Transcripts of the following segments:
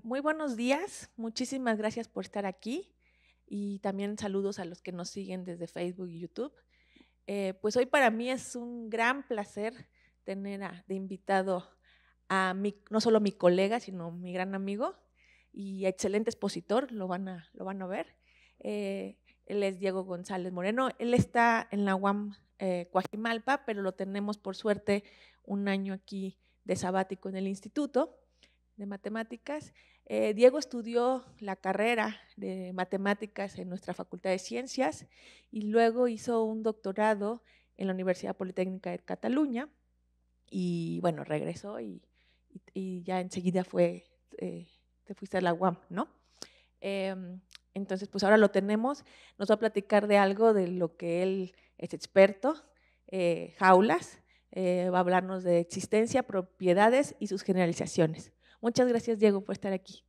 Muy buenos días, muchísimas gracias por estar aquí y también saludos a los que nos siguen desde Facebook y YouTube. Pues hoy para mí es un gran placer tener de invitado a no solo mi colega, sino mi gran amigo y excelente expositor, lo van a ver. Él es Diego González Moreno, él está en la UAM Coajimalpa, pero lo tenemos por suerte un año aquí de sabático en el instituto de matemáticas. Diego estudió la carrera de matemáticas en nuestra Facultad de Ciencias y luego hizo un doctorado en la Universidad Politécnica de Cataluña y bueno, regresó y ya enseguida te fuiste a la UAM, ¿no? Eh, entonces, pues ahora lo tenemos, nos va a platicar de algo de lo que él es experto, jaulas, va a hablarnos de existencia, propiedades y sus generalizaciones. Muchas gracias, Diego, por estar aquí.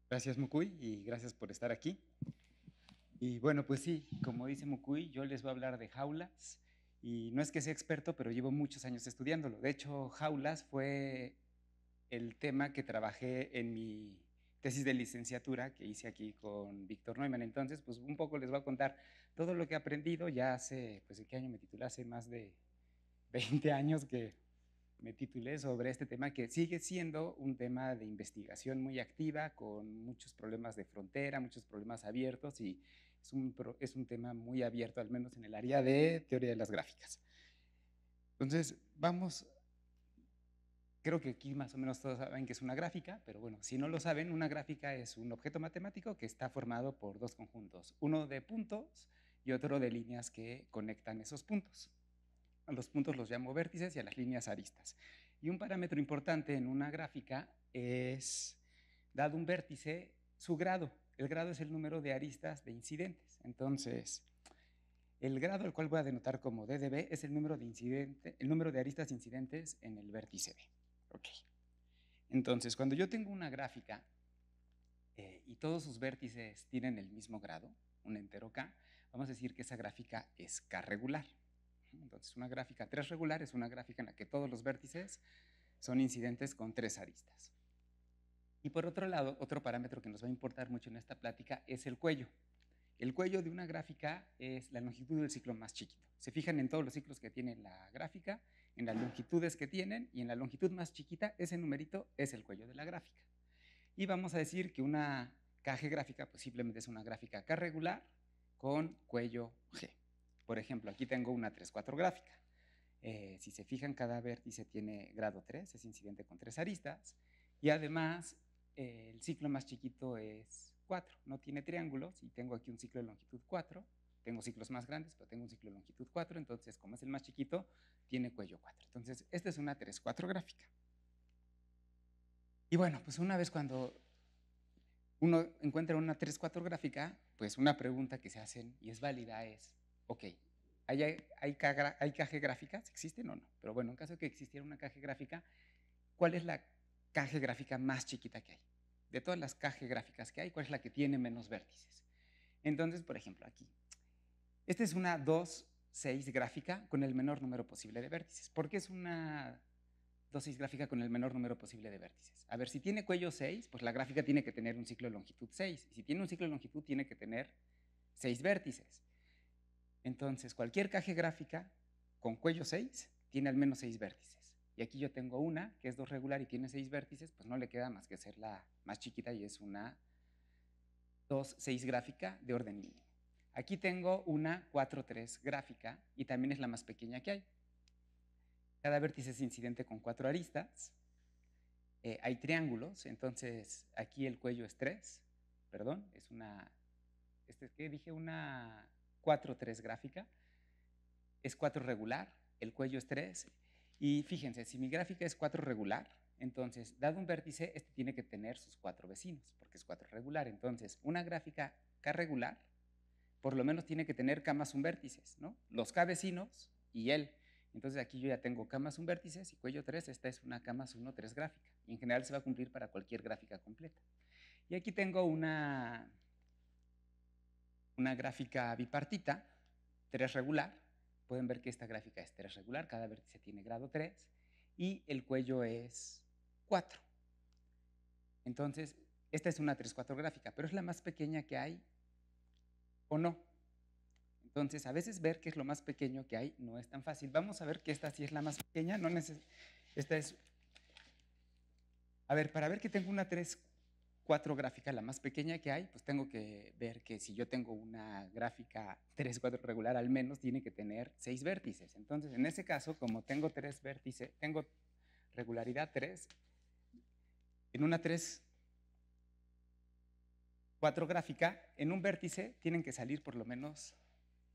Gracias, Mucuy, y gracias por estar aquí. Y bueno, pues sí, como dice Mucuy, yo les voy a hablar de jaulas. Y no es que sea experto, pero llevo muchos años estudiándolo. De hecho, jaulas fue el tema que trabajé en mi tesis de licenciatura que hice aquí con Víctor Neumann. Entonces, pues un poco les voy a contar todo lo que he aprendido ya hace, pues ¿en qué año me titulé? Hace más de 20 años que me titulé sobre este tema que sigue siendo un tema de investigación muy activa, con muchos problemas de frontera, muchos problemas abiertos y es un tema muy abierto, al menos en el área de teoría de las gráficas. Entonces, vamos, creo que aquí más o menos todos saben que es una gráfica, pero bueno, si no lo saben, una gráfica es un objeto matemático que está formado por dos conjuntos, uno de puntos y otro de líneas que conectan esos puntos. A los puntos los llamo vértices y a las líneas aristas. Y un parámetro importante en una gráfica es, dado un vértice, su grado. El grado es el número de aristas de incidentes. Entonces, el grado, el cual voy a denotar como d de b, es el número de aristas incidentes en el vértice B. Ok. Entonces, cuando yo tengo una gráfica y todos sus vértices tienen el mismo grado, un entero k, vamos a decir que esa gráfica es k regular. Entonces, una gráfica 3 regular es una gráfica en la que todos los vértices son incidentes con 3 aristas. Y por otro lado, otro parámetro que nos va a importar mucho en esta plática es el cuello. El cuello de una gráfica es la longitud del ciclo más chiquito. Se fijan en todos los ciclos que tiene la gráfica, en las longitudes que tienen, y en la longitud más chiquita, ese numerito es el cuello de la gráfica. Y vamos a decir que una KG gráfica pues simplemente es una gráfica K regular con cuello G. Por ejemplo, aquí tengo una 3-4 gráfica. Si se fijan, cada vértice tiene grado 3, es incidente con 3 aristas, y además el ciclo más chiquito es 4, no tiene triángulos, y tengo aquí un ciclo de longitud 4, tengo ciclos más grandes, pero tengo un ciclo de longitud 4, entonces como es el más chiquito, tiene cuello 4. Entonces, esta es una 3-4 gráfica. Y bueno, pues una vez cuando uno encuentra una 3-4 gráfica, pues una pregunta que se hacen y es válida es, ok, ¿hay KG gráficas? ¿Existen o no? Pero bueno, en caso de que existiera una KG gráfica, ¿cuál es la KG gráfica más chiquita que hay? De todas las KG gráficas que hay, ¿cuál es la que tiene menos vértices? Entonces, por ejemplo, aquí, esta es una 2-6 gráfica con el menor número posible de vértices. ¿Por qué es una 2-6 gráfica con el menor número posible de vértices? A ver, si tiene cuello 6, pues la gráfica tiene que tener un ciclo de longitud 6. Y si tiene un ciclo de longitud, tiene que tener 6 vértices. Entonces, cualquier KG gráfica con cuello 6 tiene al menos 6 vértices. Y aquí yo tengo una que es 2 regular y tiene 6 vértices, pues no le queda más que ser la más chiquita y es una 2-6 gráfica de orden mínimo. Aquí tengo una 4-3 gráfica y también es la más pequeña que hay. Cada vértice es incidente con 4 aristas. Hay triángulos, entonces aquí el cuello es 3, perdón, es una, ¿qué dije? Una 4-3 gráfica, es 4 regular, el cuello es 3, y fíjense, si mi gráfica es 4 regular, entonces, dado un vértice, este tiene que tener sus 4 vecinos, porque es 4 regular, entonces, una gráfica K regular, por lo menos tiene que tener K más un vértices, ¿no? Los K vecinos y él. Entonces aquí yo ya tengo K más un vértices y cuello 3, esta es una K más 1, 3 gráfica. Y en general se va a cumplir para cualquier gráfica completa. Y aquí tengo una gráfica bipartita, 3 regular. Pueden ver que esta gráfica es 3 regular, cada vértice tiene grado 3 y el cuello es 4. Entonces, esta es una 3-4 gráfica, pero es la más pequeña que hay o no. Entonces, a veces ver qué es lo más pequeño que hay no es tan fácil. Vamos a ver que esta sí es la más pequeña. Esta es, a ver, para ver que tengo una 3-4 gráfica, la más pequeña que hay, pues tengo que ver que si yo tengo una gráfica 3-4 regular, al menos tiene que tener 6 vértices. Entonces, en ese caso, como tengo 3 vértices, tengo regularidad 3, en una 3-4 gráfica, en un vértice tienen que salir por lo menos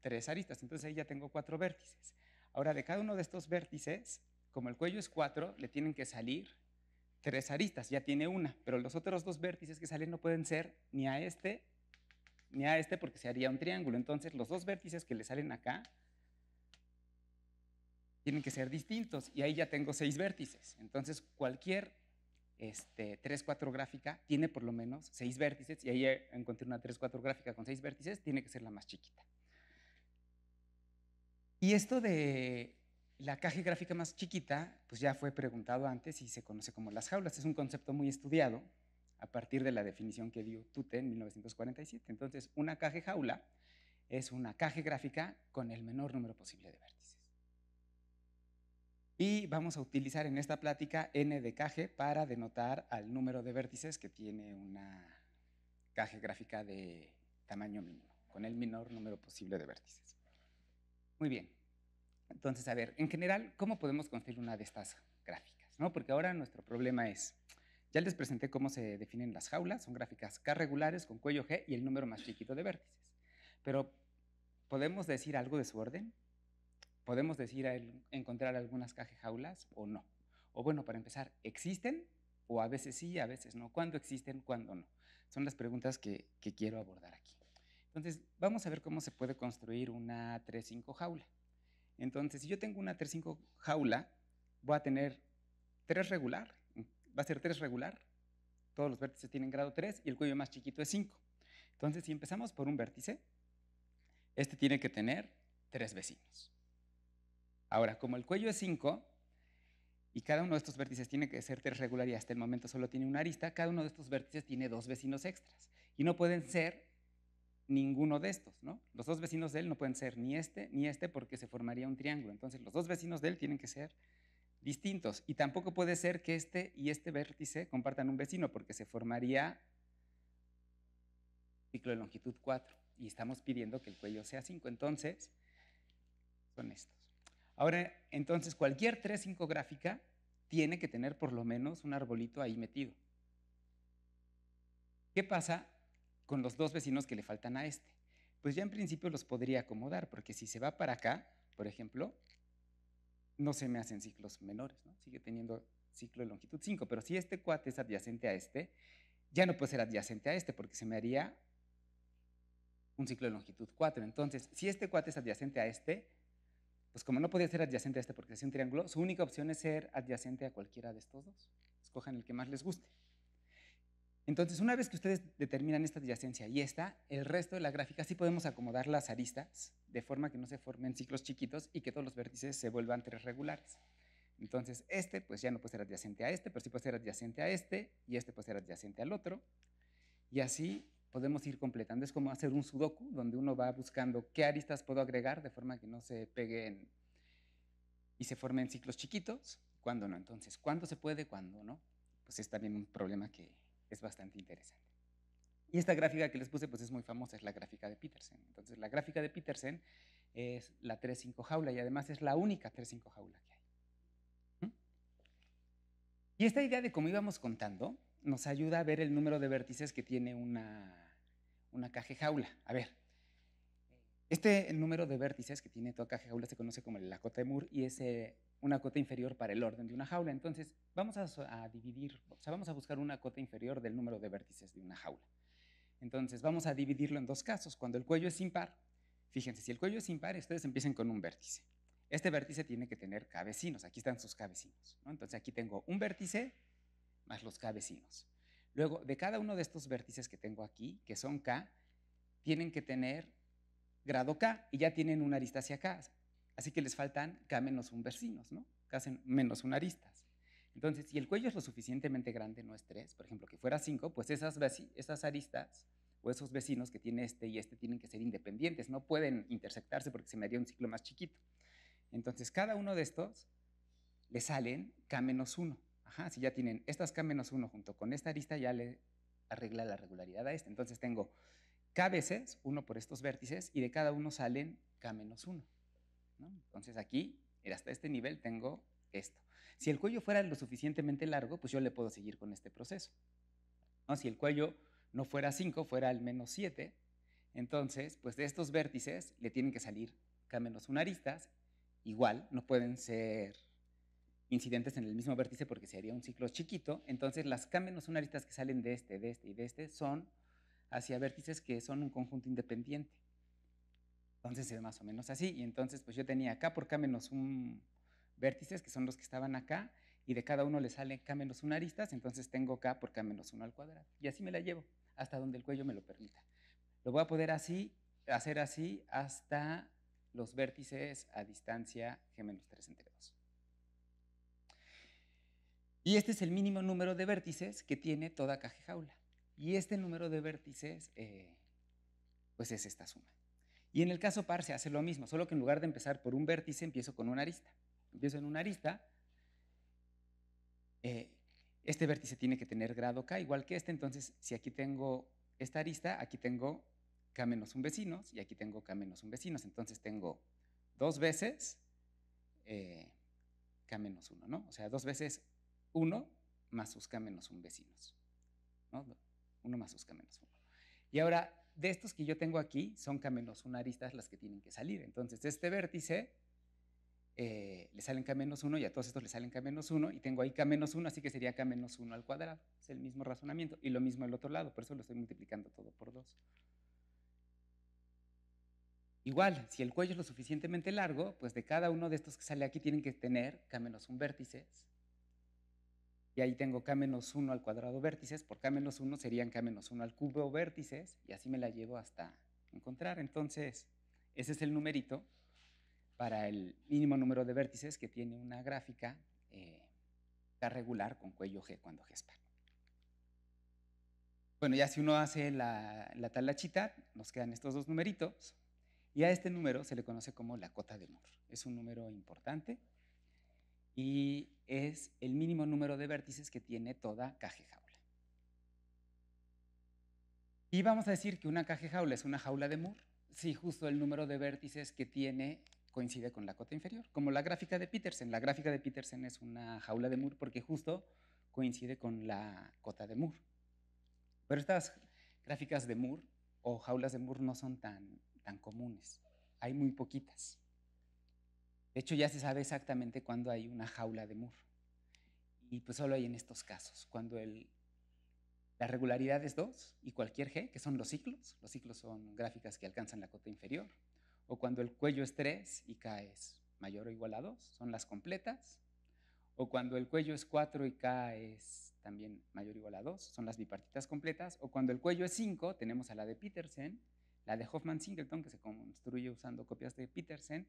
3 aristas. Entonces ahí ya tengo 4 vértices. Ahora, de cada uno de estos vértices, como el cuello es 4, le tienen que salir 3 aristas, ya tiene una, pero los otros 2 vértices que salen no pueden ser ni a este porque se haría un triángulo. Entonces los 2 vértices que le salen acá tienen que ser distintos y ahí ya tengo 6 vértices. Entonces cualquier 3-4 gráfica tiene por lo menos 6 vértices y ahí encontré una 3-4 gráfica con 6 vértices, tiene que ser la más chiquita. Y esto de la caja gráfica más chiquita, pues ya fue preguntado antes y se conoce como las jaulas. Es un concepto muy estudiado a partir de la definición que dio Tute en 1947. Entonces, una caja jaula es una caja gráfica con el menor número posible de vértices. Y vamos a utilizar en esta plática n de caje para denotar al número de vértices que tiene una caja gráfica de tamaño mínimo, con el menor número posible de vértices. Muy bien. Entonces, a ver, en general, ¿cómo podemos construir una de estas gráficas? ¿No? Porque ahora nuestro problema es, ya les presenté cómo se definen las jaulas, son gráficas K regulares con cuello G y el número más chiquito de vértices. Pero, ¿podemos decir algo de su orden? ¿Podemos encontrar algunas jaulas o no? O bueno, para empezar, ¿existen? O a veces sí, a veces no. ¿Cuándo existen? ¿Cuándo no? Son las preguntas que quiero abordar aquí. Entonces, vamos a ver cómo se puede construir una 3-5 jaula. Entonces, si yo tengo una 3-5 jaula, voy a tener 3 regular, va a ser 3 regular, todos los vértices tienen grado 3 y el cuello más chiquito es 5. Entonces, si empezamos por un vértice, este tiene que tener 3 vecinos. Ahora, como el cuello es 5 y cada uno de estos vértices tiene que ser 3 regular y hasta el momento solo tiene una arista, cada uno de estos vértices tiene 2 vecinos extras y no pueden ser ninguno de estos, ¿no? Los 2 vecinos de él no pueden ser ni este porque se formaría un triángulo. Entonces, los 2 vecinos de él tienen que ser distintos y tampoco puede ser que este y este vértice compartan un vecino porque se formaría ciclo de longitud 4 y estamos pidiendo que el cuello sea 5. Entonces, son estos. Ahora, entonces, cualquier 3-5 gráfica tiene que tener por lo menos un arbolito ahí metido. ¿Qué pasa con los 2 vecinos que le faltan a este? Pues ya en principio los podría acomodar, porque si se va para acá, por ejemplo, no se me hacen ciclos menores, ¿no? Sigue teniendo ciclo de longitud 5, pero si este cuate es adyacente a este, ya no puede ser adyacente a este, porque se me haría un ciclo de longitud 4. Entonces, si este cuate es adyacente a este, pues como no podía ser adyacente a este porque es un triángulo, su única opción es ser adyacente a cualquiera de estos dos. Escojan el que más les guste. Entonces, una vez que ustedes determinan esta adyacencia y esta, el resto de la gráfica sí podemos acomodar las aristas de forma que no se formen ciclos chiquitos y que todos los vértices se vuelvan 3 regulares. Entonces, este pues ya no puede ser adyacente a este, pero sí puede ser adyacente a este y este puede ser adyacente al otro. Y así podemos ir completando. Es como hacer un sudoku donde uno va buscando qué aristas puedo agregar de forma que no se peguen y se formen ciclos chiquitos. ¿Cuándo no? Entonces, ¿cuándo se puede? ¿Cuándo no? Pues es también un problema que es bastante interesante. Y esta gráfica que les puse pues es muy famosa, es la gráfica de Petersen. Entonces la gráfica de Petersen es la 3-5 jaula y además es la única 3-5 jaula que hay. Y esta idea de cómo íbamos contando nos ayuda a ver el número de vértices que tiene una caja jaula. A ver, este número de vértices que tiene toda caja jaula se conoce como la cota de Moore y es una cota inferior para el orden de una jaula. Entonces, vamos a dividir, o sea, vamos a buscar una cota inferior del número de vértices de una jaula. Entonces, vamos a dividirlo en dos casos. Cuando el cuello es impar, fíjense, si el cuello es impar, ustedes empiecen con un vértice. Este vértice tiene que tener K vecinos. Aquí están sus K vecinos, ¿no? Entonces, aquí tengo un vértice más los K vecinos. Luego, de cada uno de estos vértices que tengo aquí, que son K, tienen que tener grado K y ya tienen una arista hacia K. Así que les faltan K menos un vecinos, ¿no? K menos un aristas. Entonces, si el cuello es lo suficientemente grande, no es 3, por ejemplo, que fuera 5, pues esas aristas o esos vecinos que tiene este y este tienen que ser independientes, no pueden intersectarse porque se me haría un ciclo más chiquito. Entonces, cada uno de estos le salen K-1. Ajá, si ya tienen estas K-1 junto con esta arista, ya le arregla la regularidad a este. Entonces tengo K veces, 1 por estos vértices, y de cada uno salen K-1, ¿no? Entonces aquí, hasta este nivel, tengo esto. Si el cuello fuera lo suficientemente largo, pues yo le puedo seguir con este proceso, ¿no? Si el cuello no fuera 5, fuera al menos 7, entonces, pues de estos vértices le tienen que salir K-1 aristas. Igual, no pueden ser incidentes en el mismo vértice porque sería un ciclo chiquito. Entonces, las K-1 aristas que salen de este y de este son hacia vértices que son un conjunto independiente. Entonces se ve más o menos así. Y entonces, pues yo tenía K por K-1 vértices, que son los que estaban acá, y de cada uno le sale K-1 aristas, entonces tengo K por K-1 al cuadrado. Y así me la llevo, hasta donde el cuello me lo permita. Lo voy a poder hacer así hasta los vértices a distancia G-3 entre 2. Y este es el mínimo número de vértices que tiene toda caja jaula. Y este número de vértices, pues es esta suma. Y en el caso par se hace lo mismo, solo que en lugar de empezar por un vértice, empiezo con una arista. Empiezo en una arista. Este vértice tiene que tener grado K, igual que este. Entonces, si aquí tengo esta arista, aquí tengo K-1 vecinos y aquí tengo K-1 vecinos. Entonces tengo 2 veces K-1, ¿no? O sea, 2 veces 1 más sus K-1 vecinos, ¿no? 1 más sus K-1. Y ahora, de estos que yo tengo aquí, son K-1 aristas las que tienen que salir. Entonces, este vértice le salen K-1 y a todos estos le salen K-1 y tengo ahí K-1, así que sería K-1 al cuadrado. Es el mismo razonamiento. Y lo mismo el otro lado, por eso lo estoy multiplicando todo por 2. Igual, si el cuello es lo suficientemente largo, pues de cada uno de estos que sale aquí tienen que tener K-1 vértices. Y ahí tengo K-1 al cuadrado vértices, por K-1 serían K-1 al cubo vértices, y así me la llevo hasta encontrar. Entonces, ese es el numerito para el mínimo número de vértices que tiene una gráfica K regular con cuello G cuando G es par. Bueno, ya si uno hace la talachita, nos quedan estos dos numeritos, y a este número se le conoce como la cota de Moore. Es un número importante y es el mínimo número de vértices que tiene toda caja jaula. Y vamos a decir que una caja jaula es una jaula de Moore si justo el número de vértices que tiene coincide con la cota inferior, como la gráfica de Petersen. La gráfica de Petersen es una jaula de Moore porque justo coincide con la cota de Moore. Pero estas gráficas de Moore o jaulas de Moore no son tan comunes. Hay muy poquitas. De hecho, ya se sabe exactamente cuándo hay una jaula de Moore. Y pues solo hay en estos casos, cuando la regularidad es 2 y cualquier G, que son los ciclos son gráficas que alcanzan la cota inferior, o cuando el cuello es 3 y K es mayor o igual a 2, son las completas, o cuando el cuello es 4 y K es también mayor o igual a 2, son las bipartitas completas, o cuando el cuello es 5, tenemos a la de Petersen, la de Hoffman-Singleton, que se construye usando copias de Petersen,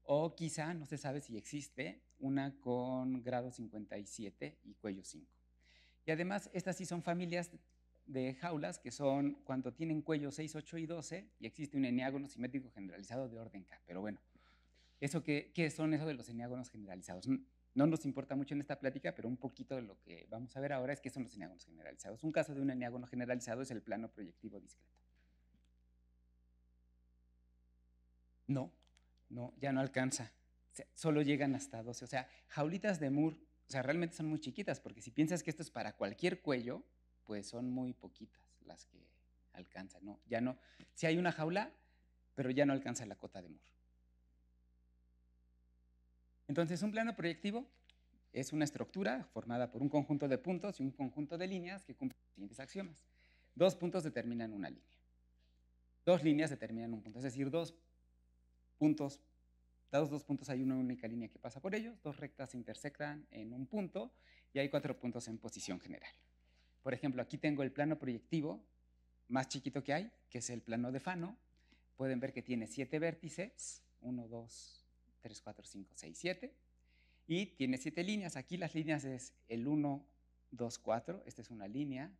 o quizá no se sabe si existe una con grado 57 y cuello 5. Y además, estas sí son familias de jaulas que son cuando tienen cuello 6, 8 y 12 y existe un eneágono simétrico generalizado de orden K. Pero bueno, ¿qué son eso de los eneágonos generalizados? No nos importa mucho en esta plática, pero un poquito de lo que vamos a ver ahora es qué son los eneágonos generalizados. Un caso de un eneágono generalizado es el plano proyectivo discreto. No, ya no alcanza. O sea, solo llegan hasta 12. O sea, jaulitas de Moore, o sea, realmente son muy chiquitas, porque si piensas que esto es para cualquier cuello, pues son muy poquitas las que alcanzan. No, ya no. Sí hay una jaula, pero ya no alcanza la cota de Moore. Entonces, un plano proyectivo es una estructura formada por un conjunto de puntos y un conjunto de líneas que cumplen los siguientes axiomas. 2 puntos determinan una línea. 2 líneas determinan un punto. Es decir, dados 2 puntos hay una única línea que pasa por ellos, 2 rectas se intersectan en un punto y hay 4 puntos en posición general. Por ejemplo, aquí tengo el plano proyectivo más chiquito que hay, que es el plano de Fano. Pueden ver que tiene 7 vértices, 1, 2, 3, 4, 5, 6, 7. y tiene 7 líneas. Aquí las líneas es el 1, 2, 4. Esta es una línea,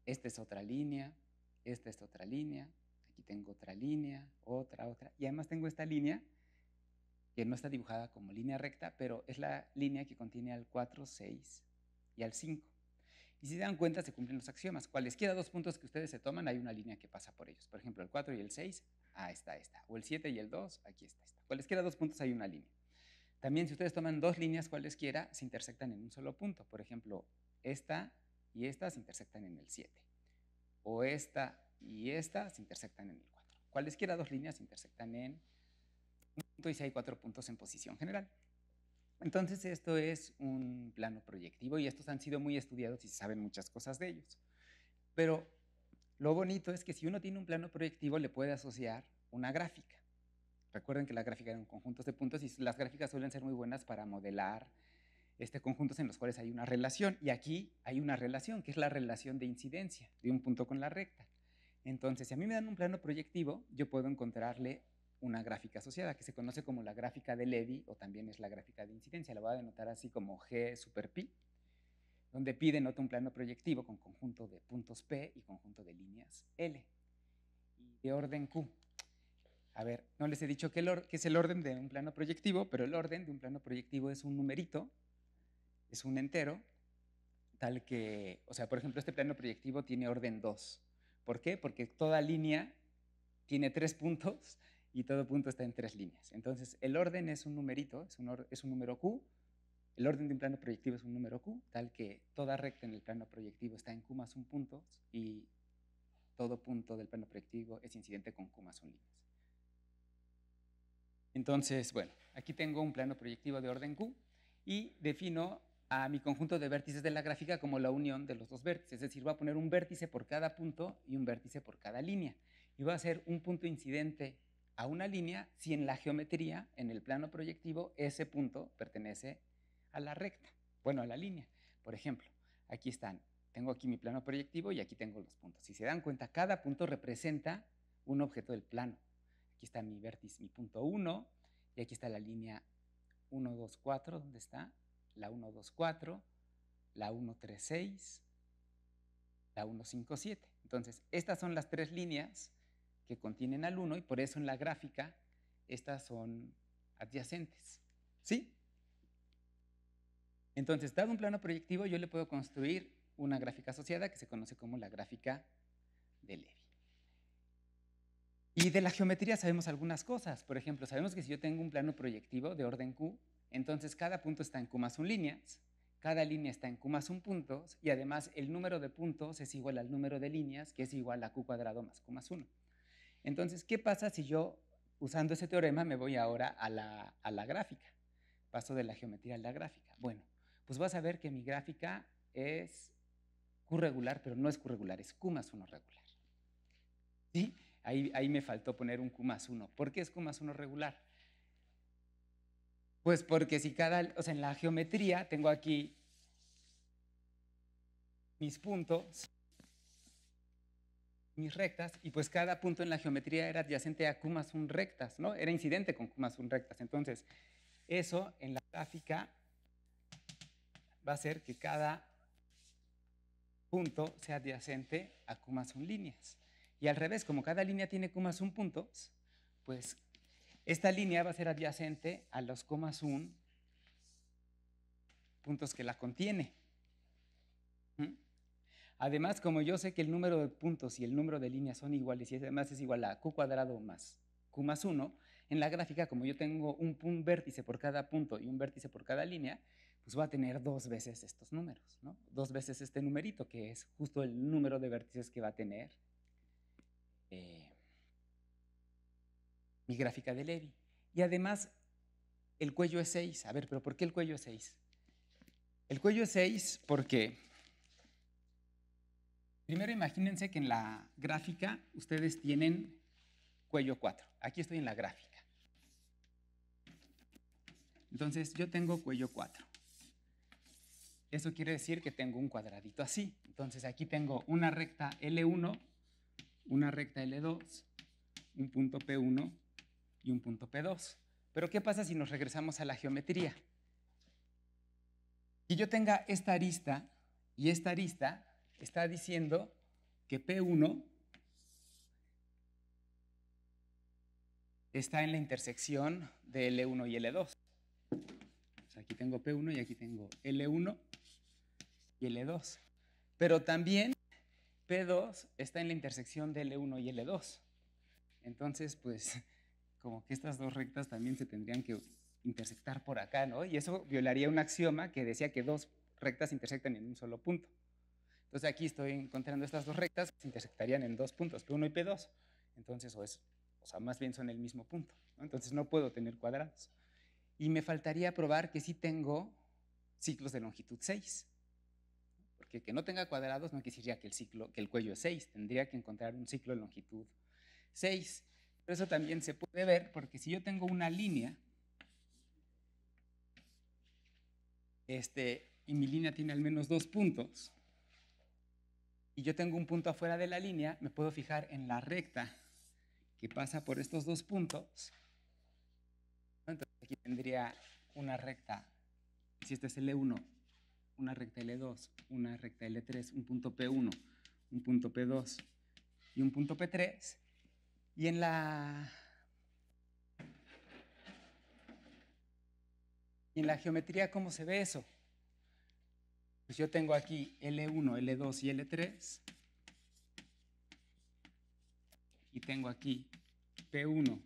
esta es otra línea, esta es otra línea, aquí tengo otra línea, otra, y además tengo esta línea que no está dibujada como línea recta, pero es la línea que contiene al 4, 6 y al 5. Y si se dan cuenta, se cumplen los axiomas. Cualesquiera dos puntos que ustedes se toman, hay una línea que pasa por ellos. Por ejemplo, el 4 y el 6, está esta. O el 7 y el 2, aquí está esta. Cualesquiera dos puntos hay una línea. También si ustedes toman dos líneas cualesquiera, se intersectan en un solo punto. Por ejemplo, esta y esta se intersectan en el 7. O esta y esta se intersectan en el 4. Cualesquiera dos líneas se intersectan en un punto y si hay 4 puntos en posición general. Entonces esto es un plano proyectivo y estos han sido muy estudiados y se saben muchas cosas de ellos. Pero lo bonito es que si uno tiene un plano proyectivo le puede asociar una gráfica. Recuerden que la gráfica eran conjuntos de puntos y las gráficas suelen ser muy buenas para modelar conjuntos en los cuales hay una relación. Y aquí hay una relación, que es la relación de incidencia de un punto con la recta. Entonces, si a mí me dan un plano proyectivo, yo puedo encontrarle una gráfica asociada, que se conoce como la gráfica de Levy, o también es la gráfica de incidencia. La voy a denotar así como G super pi, donde pi denota un plano proyectivo con conjunto de puntos P y conjunto de líneas L, y de orden Q. A ver, no les he dicho que es el orden de un plano proyectivo, pero el orden de un plano proyectivo es un numerito, es un entero, tal que, o sea, por ejemplo, este plano proyectivo tiene orden 2. ¿Por qué? Porque toda línea tiene 3 puntos y todo punto está en 3 líneas. Entonces, el orden es un numerito, es un número Q. El orden de un plano proyectivo es un número Q, tal que toda recta en el plano proyectivo está en Q más 1 puntos y todo punto del plano proyectivo es incidente con Q más 1 líneas. Entonces, bueno, aquí tengo un plano proyectivo de orden Q y defino a mi conjunto de vértices de la gráfica como la unión de los dos vértices. Es decir, voy a poner un vértice por cada punto y un vértice por cada línea. Y voy a hacer un punto incidente a una línea si en la geometría, en el plano proyectivo, ese punto pertenece a la recta, bueno, a la línea. Por ejemplo, aquí están, tengo aquí mi plano proyectivo y aquí tengo los puntos. Si se dan cuenta, cada punto representa un objeto del plano. Aquí está mi vértice, mi punto 1, y aquí está la línea 1, 2, 4, ¿dónde está? La 1, 2, 4, la 1, 3, 6, la 1, 5, 7. Entonces, estas son las 3 líneas que contienen al 1 y por eso en la gráfica estas son adyacentes. ¿Sí? Entonces, dado un plano proyectivo, yo le puedo construir una gráfica asociada que se conoce como la gráfica de Levy. Y de la geometría sabemos algunas cosas. Por ejemplo, sabemos que si yo tengo un plano proyectivo de orden Q, entonces cada punto está en Q más 1 líneas, cada línea está en Q más 1 puntos, y además el número de puntos es igual al número de líneas, que es igual a Q cuadrado más Q más 1. Entonces, ¿qué pasa si yo, usando ese teorema, me voy ahora a la gráfica? Paso de la geometría a la gráfica. Bueno, pues vas a ver que mi gráfica es Q regular, pero no es Q regular, es Q más 1 regular. ¿Sí? Ahí me faltó poner un Q más 1. ¿Por qué es Q más 1 regular? Pues porque si en la geometría tengo aquí mis puntos, mis rectas, y pues cada punto en la geometría era adyacente a Q más 1 rectas, ¿no? Era incidente con Q más 1 rectas. Entonces, eso en la gráfica va a ser que cada punto sea adyacente a Q más 1 líneas. Y al revés, como cada línea tiene Q más 1 puntos, pues esta línea va a ser adyacente a los Q más 1 puntos que la contiene. Además, como yo sé que el número de puntos y el número de líneas son iguales y además es igual a Q cuadrado más Q más 1, en la gráfica, como yo tengo un vértice por cada punto y un vértice por cada línea, pues voy a tener 2 veces estos números, ¿no? 2 veces este numerito, que es justo el número de vértices que va a tener mi gráfica de Levy. Y además, el cuello es 6. A ver, ¿pero por qué el cuello es 6? El cuello es 6 porque, primero imagínense que en la gráfica ustedes tienen cuello 4. Aquí estoy en la gráfica. Entonces, yo tengo cuello 4. Eso quiere decir que tengo un cuadradito así. Entonces, aquí tengo una recta L1, una recta L2, un punto P1 y un punto P2. Pero, ¿qué pasa si nos regresamos a la geometría? que yo tenga esta arista y esta arista está diciendo que P1 está en la intersección de L1 y L2. O sea, aquí tengo P1 y aquí tengo L1 y L2. Pero también P2 está en la intersección de L1 y L2. Entonces, pues, como que estas dos rectas también se tendrían que intersectar por acá, ¿no? Y eso violaría un axioma que decía que dos rectas intersectan en un solo punto. Entonces aquí estoy encontrando estas dos rectas que se intersectarían en dos puntos, P1 y P2. Entonces, o sea, más bien son el mismo punto, ¿no? Entonces no puedo tener cuadrados. Y me faltaría probar que sí tengo ciclos de longitud 6. Porque que no tenga cuadrados no quisiera que el cuello es 6. Tendría que encontrar un ciclo de longitud 6. Pero eso también se puede ver porque si yo tengo una línea, y mi línea tiene al menos dos puntos, y yo tengo un punto afuera de la línea, me puedo fijar en la recta que pasa por estos dos puntos. Entonces aquí tendría una recta, si este es L1, una recta L2, una recta L3, un punto P1, un punto P2 y un punto P3. Y en la geometría, ¿cómo se ve eso? Pues yo tengo aquí L1, L2 y L3. Y tengo aquí P1,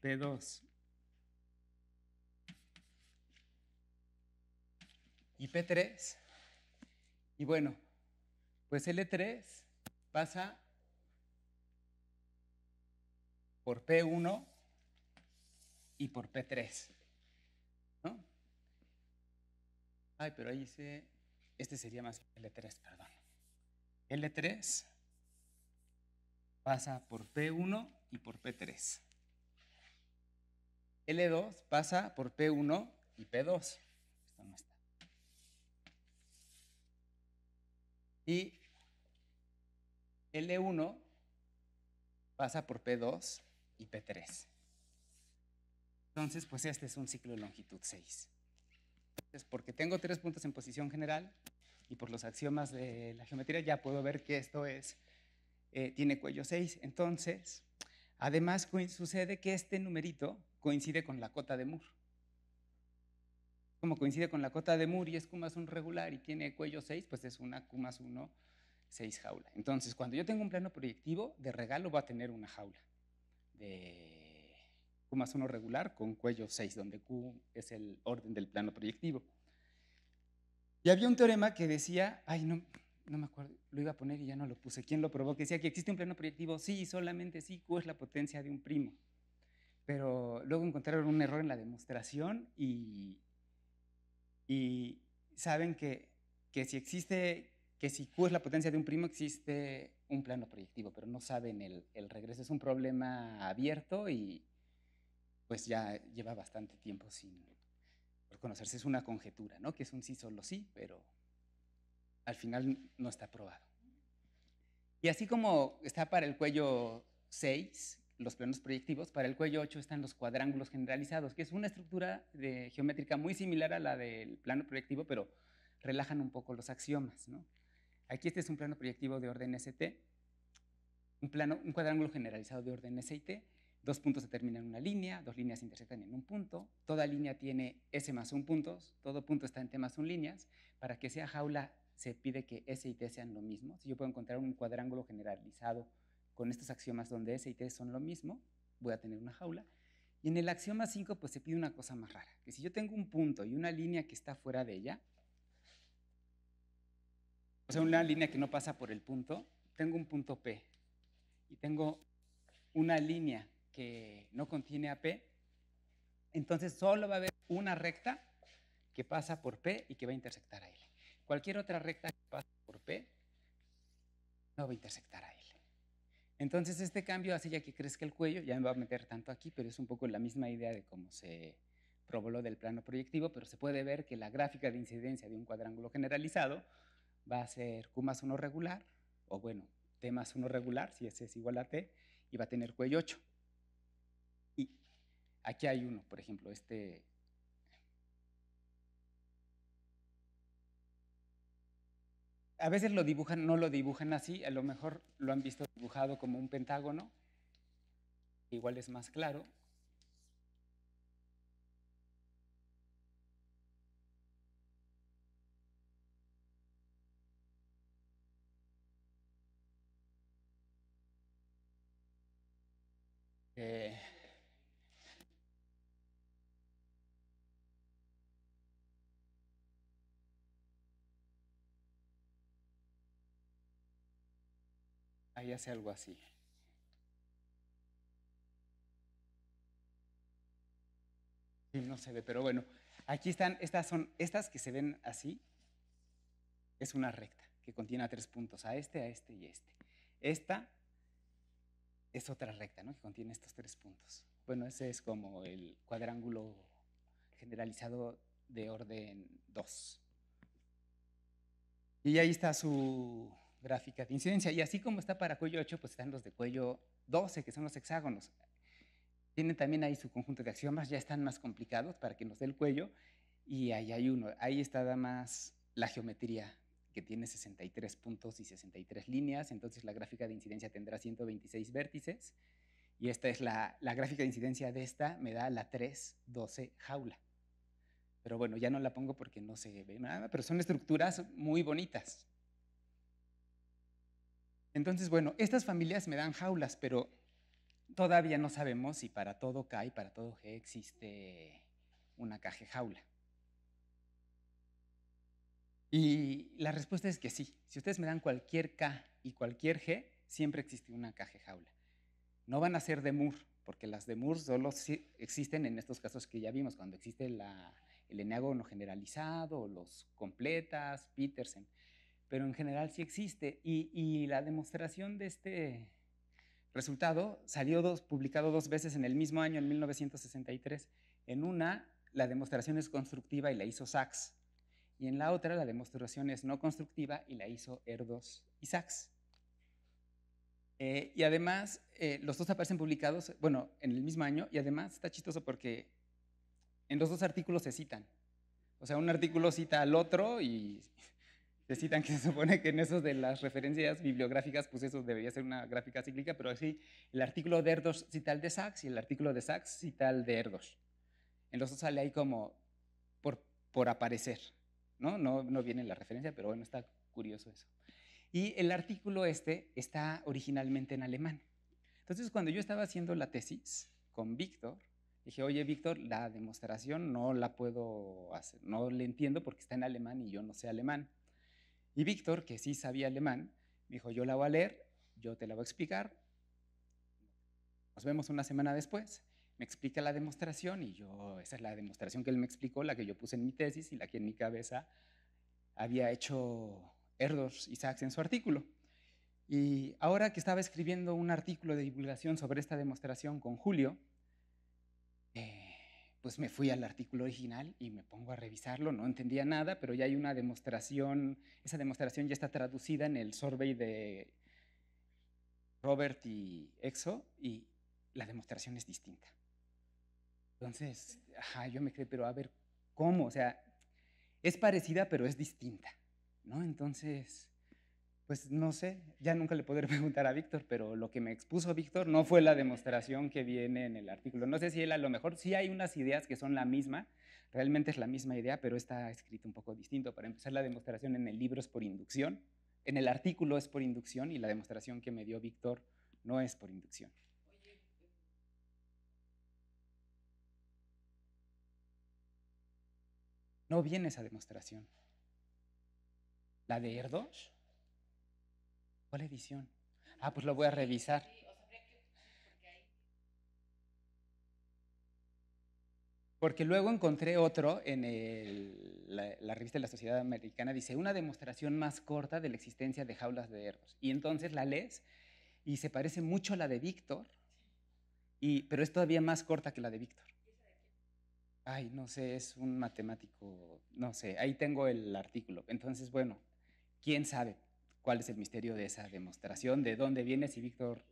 P2 y P3. Y bueno, pues L3 pasa por P1 y por P3, ¿no? Ay, pero ahí este sería más L3, perdón. L3 pasa por P1 y por P3. L2 pasa por P1 y P2. Esto no está. Y L1 pasa por P2 y P3. Entonces, pues este es un ciclo de longitud 6. Entonces, porque tengo tres puntos en posición general y por los axiomas de la geometría ya puedo ver que esto tiene cuello 6. Entonces, además sucede que este numerito coincide con la cota de Moore. Como coincide con la cota de Moore y es Q más 1 regular y tiene cuello 6, pues es una Q más 1, 6 jaula. Entonces, cuando yo tengo un plano proyectivo, de regalo voy a tener una jaula de Q más 1 regular con cuello 6, donde Q es el orden del plano proyectivo. Y había un teorema que decía, ay, no me acuerdo, lo iba a poner y ya no lo puse. ¿Quién lo probó? Que decía que existe un plano proyectivo, sí, solamente sí, Q es la potencia de un primo. Pero luego encontraron un error en la demostración y saben que si Q es la potencia de un primo, existe un plano proyectivo, pero no saben el regreso. Es un problema abierto y pues ya lleva bastante tiempo por conocerse. Es una conjetura, ¿no? Que es un sí, solo sí, pero al final no está probado. Y así como está para el cuello 6, los planos proyectivos, para el cuello 8 están los cuadrángulos generalizados, que es una estructura geométrica muy similar a la del plano proyectivo, pero relajan un poco los axiomas, ¿no? Aquí este es un plano proyectivo de orden ST, un cuadrángulo generalizado de orden S y T, dos puntos determinan una línea, dos líneas intersectan en un punto, toda línea tiene S más 1 puntos, todo punto está en T más 1 líneas. Para que sea jaula se pide que S y T sean lo mismo. Si yo puedo encontrar un cuadrángulo generalizado con estos axiomas donde S y T son lo mismo, voy a tener una jaula. Y en el axioma 5 pues se pide una cosa más rara, que si yo tengo un punto y una línea que está fuera de ella, o sea, una línea que no pasa por el punto, tengo un punto P y tengo una línea que no contiene a P, entonces solo va a haber una recta que pasa por P y que va a intersectar a L. Cualquier otra recta que pase por P no va a intersectar a L. Entonces este cambio hace ya que crezca el cuello, ya me va a meter tanto aquí, pero es un poco la misma idea de cómo se probó lo del plano proyectivo, pero se puede ver que la gráfica de incidencia de un cuadrángulo generalizado va a ser Q más 1 regular, o bueno, T más 1 regular, si S es igual a T, y va a tener cuello 8. Y aquí hay uno, por ejemplo, a veces lo dibujan, no lo dibujan así, a lo mejor lo han visto dibujado como un pentágono, igual es más claro. Eh, Ahí hace algo así. Sí, no se ve, pero bueno, aquí están, estas que se ven así, es una recta que contiene a 3 puntos, a este y a este. Esta es otra recta, ¿no? Que contiene estos 3 puntos. Bueno, ese es como el cuadrángulo generalizado de orden 2. Y ahí está su gráfica de incidencia. Y así como está para cuello 8, pues están los de cuello 12, que son los hexágonos. Tienen también ahí su conjunto de axiomas, ya están más complicados para que nos dé el cuello. Y ahí hay uno. Ahí está nada más la geometría, que tiene 63 puntos y 63 líneas. Entonces la gráfica de incidencia tendrá 126 vértices. Y esta es la gráfica de incidencia de esta, me da la 312 jaula. Pero bueno, ya no la pongo porque no se ve nada, pero son estructuras muy bonitas. Entonces, bueno, estas familias me dan jaulas, pero todavía no sabemos si para todo K y para todo G existe una KG jaula. Y la respuesta es que sí. Si ustedes me dan cualquier K y cualquier G, siempre existe una KG jaula. No van a ser de Moore, porque las de Moore solo existen en estos casos que ya vimos, cuando existe el eneágono generalizado, o los completas, Petersen. Pero en general sí existe. Y la demostración de este resultado salió publicado 2 veces en el mismo año, en 1963. En una, la demostración es constructiva y la hizo Sachs. Y en la otra, la demostración es no constructiva y la hizo Erdős y Sachs. Y además, los dos aparecen publicados, bueno, en el mismo año, y además está chistoso porque en los dos artículos se citan. O sea, un artículo cita al otro y se citan, que se supone que en esos de las referencias bibliográficas, pues eso debería ser una gráfica cíclica, pero así, el artículo de Erdős cita al de Sachs y el artículo de Sachs cita al de Erdős. En los dos sale ahí como por aparecer, ¿no? No viene la referencia, pero bueno, está curioso eso. Y el artículo está originalmente en alemán. Entonces, cuando yo estaba haciendo la tesis con Víctor, dije, oye, Víctor, la demostración no la puedo hacer, no le entiendo porque está en alemán y yo no sé alemán. Y Víctor, que sí sabía alemán, me dijo, yo la voy a leer, yo te la voy a explicar, nos vemos una semana después. Me explica la demostración y esa es la demostración que él me explicó, la que yo puse en mi tesis y la que en mi cabeza había hecho Erdős y Sachs en su artículo. Y ahora que estaba escribiendo un artículo de divulgación sobre esta demostración con Julio, pues me fui al artículo original y me pongo a revisarlo, no entendía nada, pero ya hay una demostración, esa demostración ya está traducida en el survey de Robert y Exo, y la demostración es distinta. Entonces, yo me quedé, pero a ver, ¿cómo? O sea, es parecida, pero es distinta, ¿no? Entonces, pues no sé, ya nunca le podré preguntar a Víctor, pero lo que me expuso Víctor no fue la demostración que viene en el artículo. No sé si él a lo mejor sí hay unas ideas que son la misma, realmente es la misma idea, pero está escrito un poco distinto. Para empezar, la demostración en el libro es por inducción, en el artículo es por inducción y la demostración que me dio Víctor no es por inducción. No viene esa demostración. ¿La de Erdős? ¿Cuál edición? Pues lo voy a revisar. Porque luego encontré otro en la revista de la Sociedad Americana, dice, una demostración más corta de la existencia de jaulas de Erdős. Y entonces la lees y se parece mucho a la de Víctor, pero es todavía más corta que la de Víctor. Ay, no sé, es un matemático, no sé, ahí tengo el artículo. Entonces, bueno, quién sabe cuál es el misterio de esa demostración, de dónde viene, si Víctor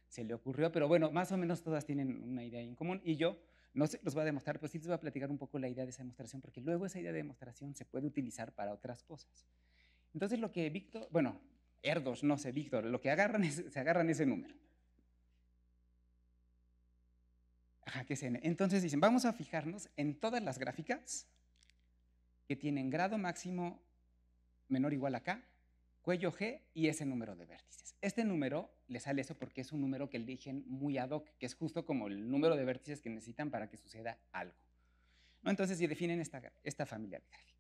se le ocurrió, pero bueno, más o menos todas tienen una idea en común y yo no se los voy a demostrar, pero sí les voy a platicar un poco la idea de esa demostración, porque luego esa idea de demostración se puede utilizar para otras cosas. Entonces lo que Víctor, bueno, Erdos, no sé, Víctor, lo que agarran se agarran ese número. Ajá, que es n. Entonces dicen, vamos a fijarnos en todas las gráficas que tienen grado máximo menor o igual a k, cuello g y ese número de vértices. Este número le sale eso porque es un número que eligen muy ad hoc, que es justo como el número de vértices que necesitan para que suceda algo, ¿no? Entonces definen esta familia de gráficas.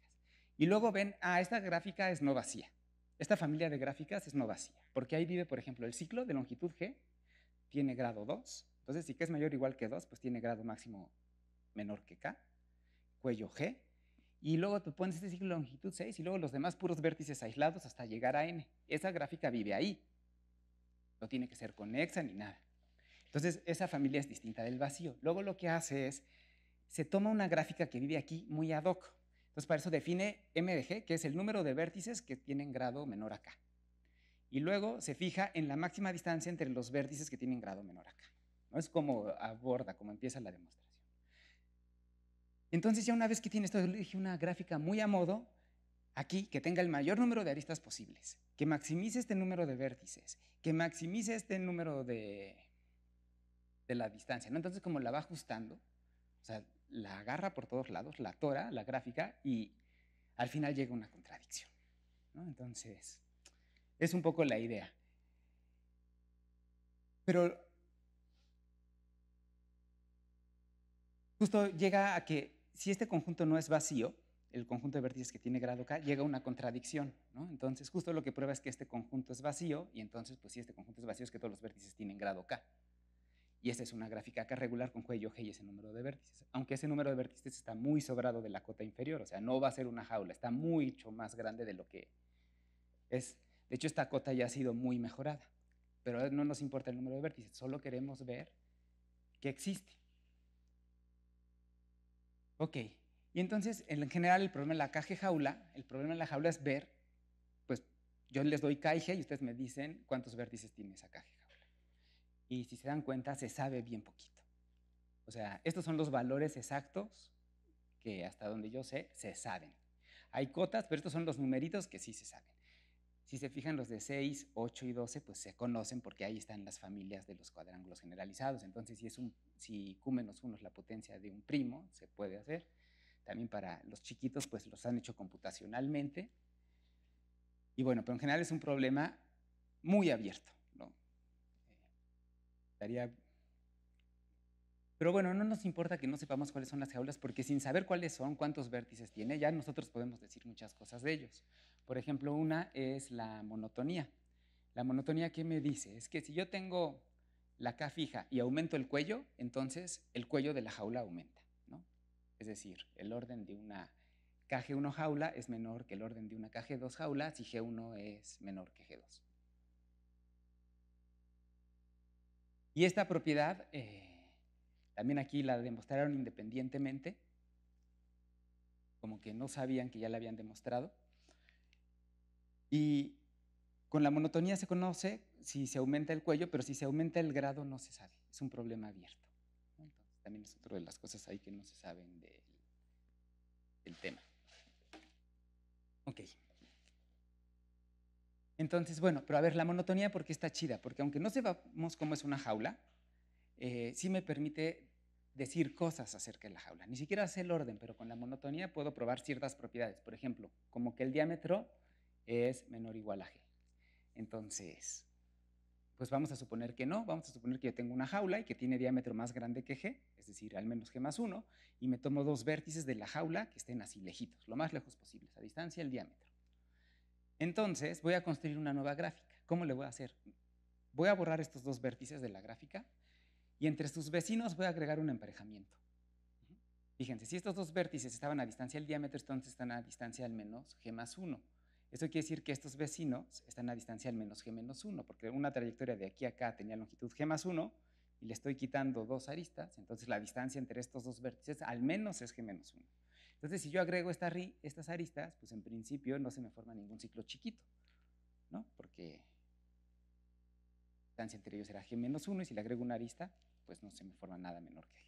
Y luego ven, esta gráfica es no vacía. Esta familia de gráficas es no vacía, porque ahí vive, por ejemplo, el ciclo de longitud g, tiene grado 2. Entonces, si k es mayor o igual que 2, pues tiene grado máximo menor que k, cuello g, y luego te pones este ciclo de longitud 6 y luego los demás puros vértices aislados hasta llegar a n. Esa gráfica vive ahí. No tiene que ser conexa ni nada. Entonces, esa familia es distinta del vacío. Luego lo que hace es, se toma una gráfica que vive aquí muy ad hoc. Entonces, para eso define m de g, que es el número de vértices que tienen grado menor a k. Y luego se fija en la máxima distancia entre los vértices que tienen grado menor a k, ¿no? Es como aborda, como empieza la demostración. Entonces, ya una vez que tiene esto, elige una gráfica muy a modo, aquí, que tenga el mayor número de aristas posibles, que maximice este número de vértices, que maximice este número de la distancia, ¿no? Entonces, como la va ajustando, o sea, la agarra por todos lados, la atora, la gráfica, y al final llega una contradicción, ¿no? Entonces, es un poco la idea. Pero justo llega a que si este conjunto no es vacío, el conjunto de vértices que tiene grado k, llega a una contradicción, ¿no? Entonces, justo lo que prueba es que este conjunto es vacío, y entonces, pues si este conjunto es vacío es que todos los vértices tienen grado k. Y esta es una gráfica k regular con cuello g y ese número de vértices. Aunque ese número de vértices está muy sobrado de la cota inferior, o sea, no va a ser una jaula, está mucho más grande de lo que es. De hecho, esta cota ya ha sido muy mejorada, pero no nos importa el número de vértices, solo queremos ver que existe. Ok, y entonces, en general, el problema de la KG jaula, el problema de la jaula es ver, pues, yo les doy K y G y ustedes me dicen cuántos vértices tiene esa KG jaula. Y si se dan cuenta, se sabe bien poquito. O sea, estos son los valores exactos que hasta donde yo sé, se saben. Hay cotas, pero estos son los numeritos que sí se saben. Si se fijan, los de 6, 8 y 12, pues se conocen porque ahí están las familias de los cuadrángulos generalizados. Entonces, si Q menos 1 es la potencia de un primo, se puede hacer. También para los chiquitos, pues los han hecho computacionalmente. Y bueno, pero en general es un problema muy abierto, ¿no? Pero bueno, no nos importa que no sepamos cuáles son las jaulas, porque sin saber cuáles son, cuántos vértices tiene, ya nosotros podemos decir muchas cosas de ellos. Por ejemplo, una es la monotonía. La monotonía, ¿qué me dice? Es que si yo tengo la K fija y aumento el cuello, entonces el cuello de la jaula aumenta, ¿no? Es decir, el orden de una KG1 jaula es menor que el orden de una KG2 jaula si G1 es menor que G2. Y esta propiedad también aquí la demostraron independientemente, como que no sabían que ya la habían demostrado. Y con la monotonía se conoce si se aumenta el cuello, pero si se aumenta el grado no se sabe. Es un problema abierto, ¿no? Entonces, también es otra de las cosas ahí que no se saben del tema. Ok. Entonces, bueno, pero a ver, la monotonía, ¿por qué está chida? Porque aunque no sepamos cómo es una jaula, sí me permite decir cosas acerca de la jaula. Ni siquiera sé el orden, pero con la monotonía puedo probar ciertas propiedades. Por ejemplo, como que el diámetro es menor o igual a g. Entonces, pues vamos a suponer que no. Vamos a suponer que yo tengo una jaula y que tiene diámetro más grande que g, es decir, al menos g más 1, y me tomo dos vértices de la jaula que estén así lejitos, lo más lejos posible, a distancia el diámetro. Entonces, voy a construir una nueva gráfica. ¿Cómo le voy a hacer? Voy a borrar estos dos vértices de la gráfica y entre sus vecinos voy a agregar un emparejamiento. Fíjense, si estos dos vértices estaban a distancia del diámetro, entonces están a distancia al menos g más 1. Esto quiere decir que estos vecinos están a distancia al menos g menos 1, porque una trayectoria de aquí a acá tenía longitud g más 1 y le estoy quitando dos aristas, entonces la distancia entre estos dos vértices al menos es g menos 1. Entonces, si yo agrego estas aristas, pues en principio no se me forma ningún ciclo chiquito, ¿no? Porque la distancia entre ellos era g menos 1 y si le agrego una arista, pues no se me forma nada menor que g.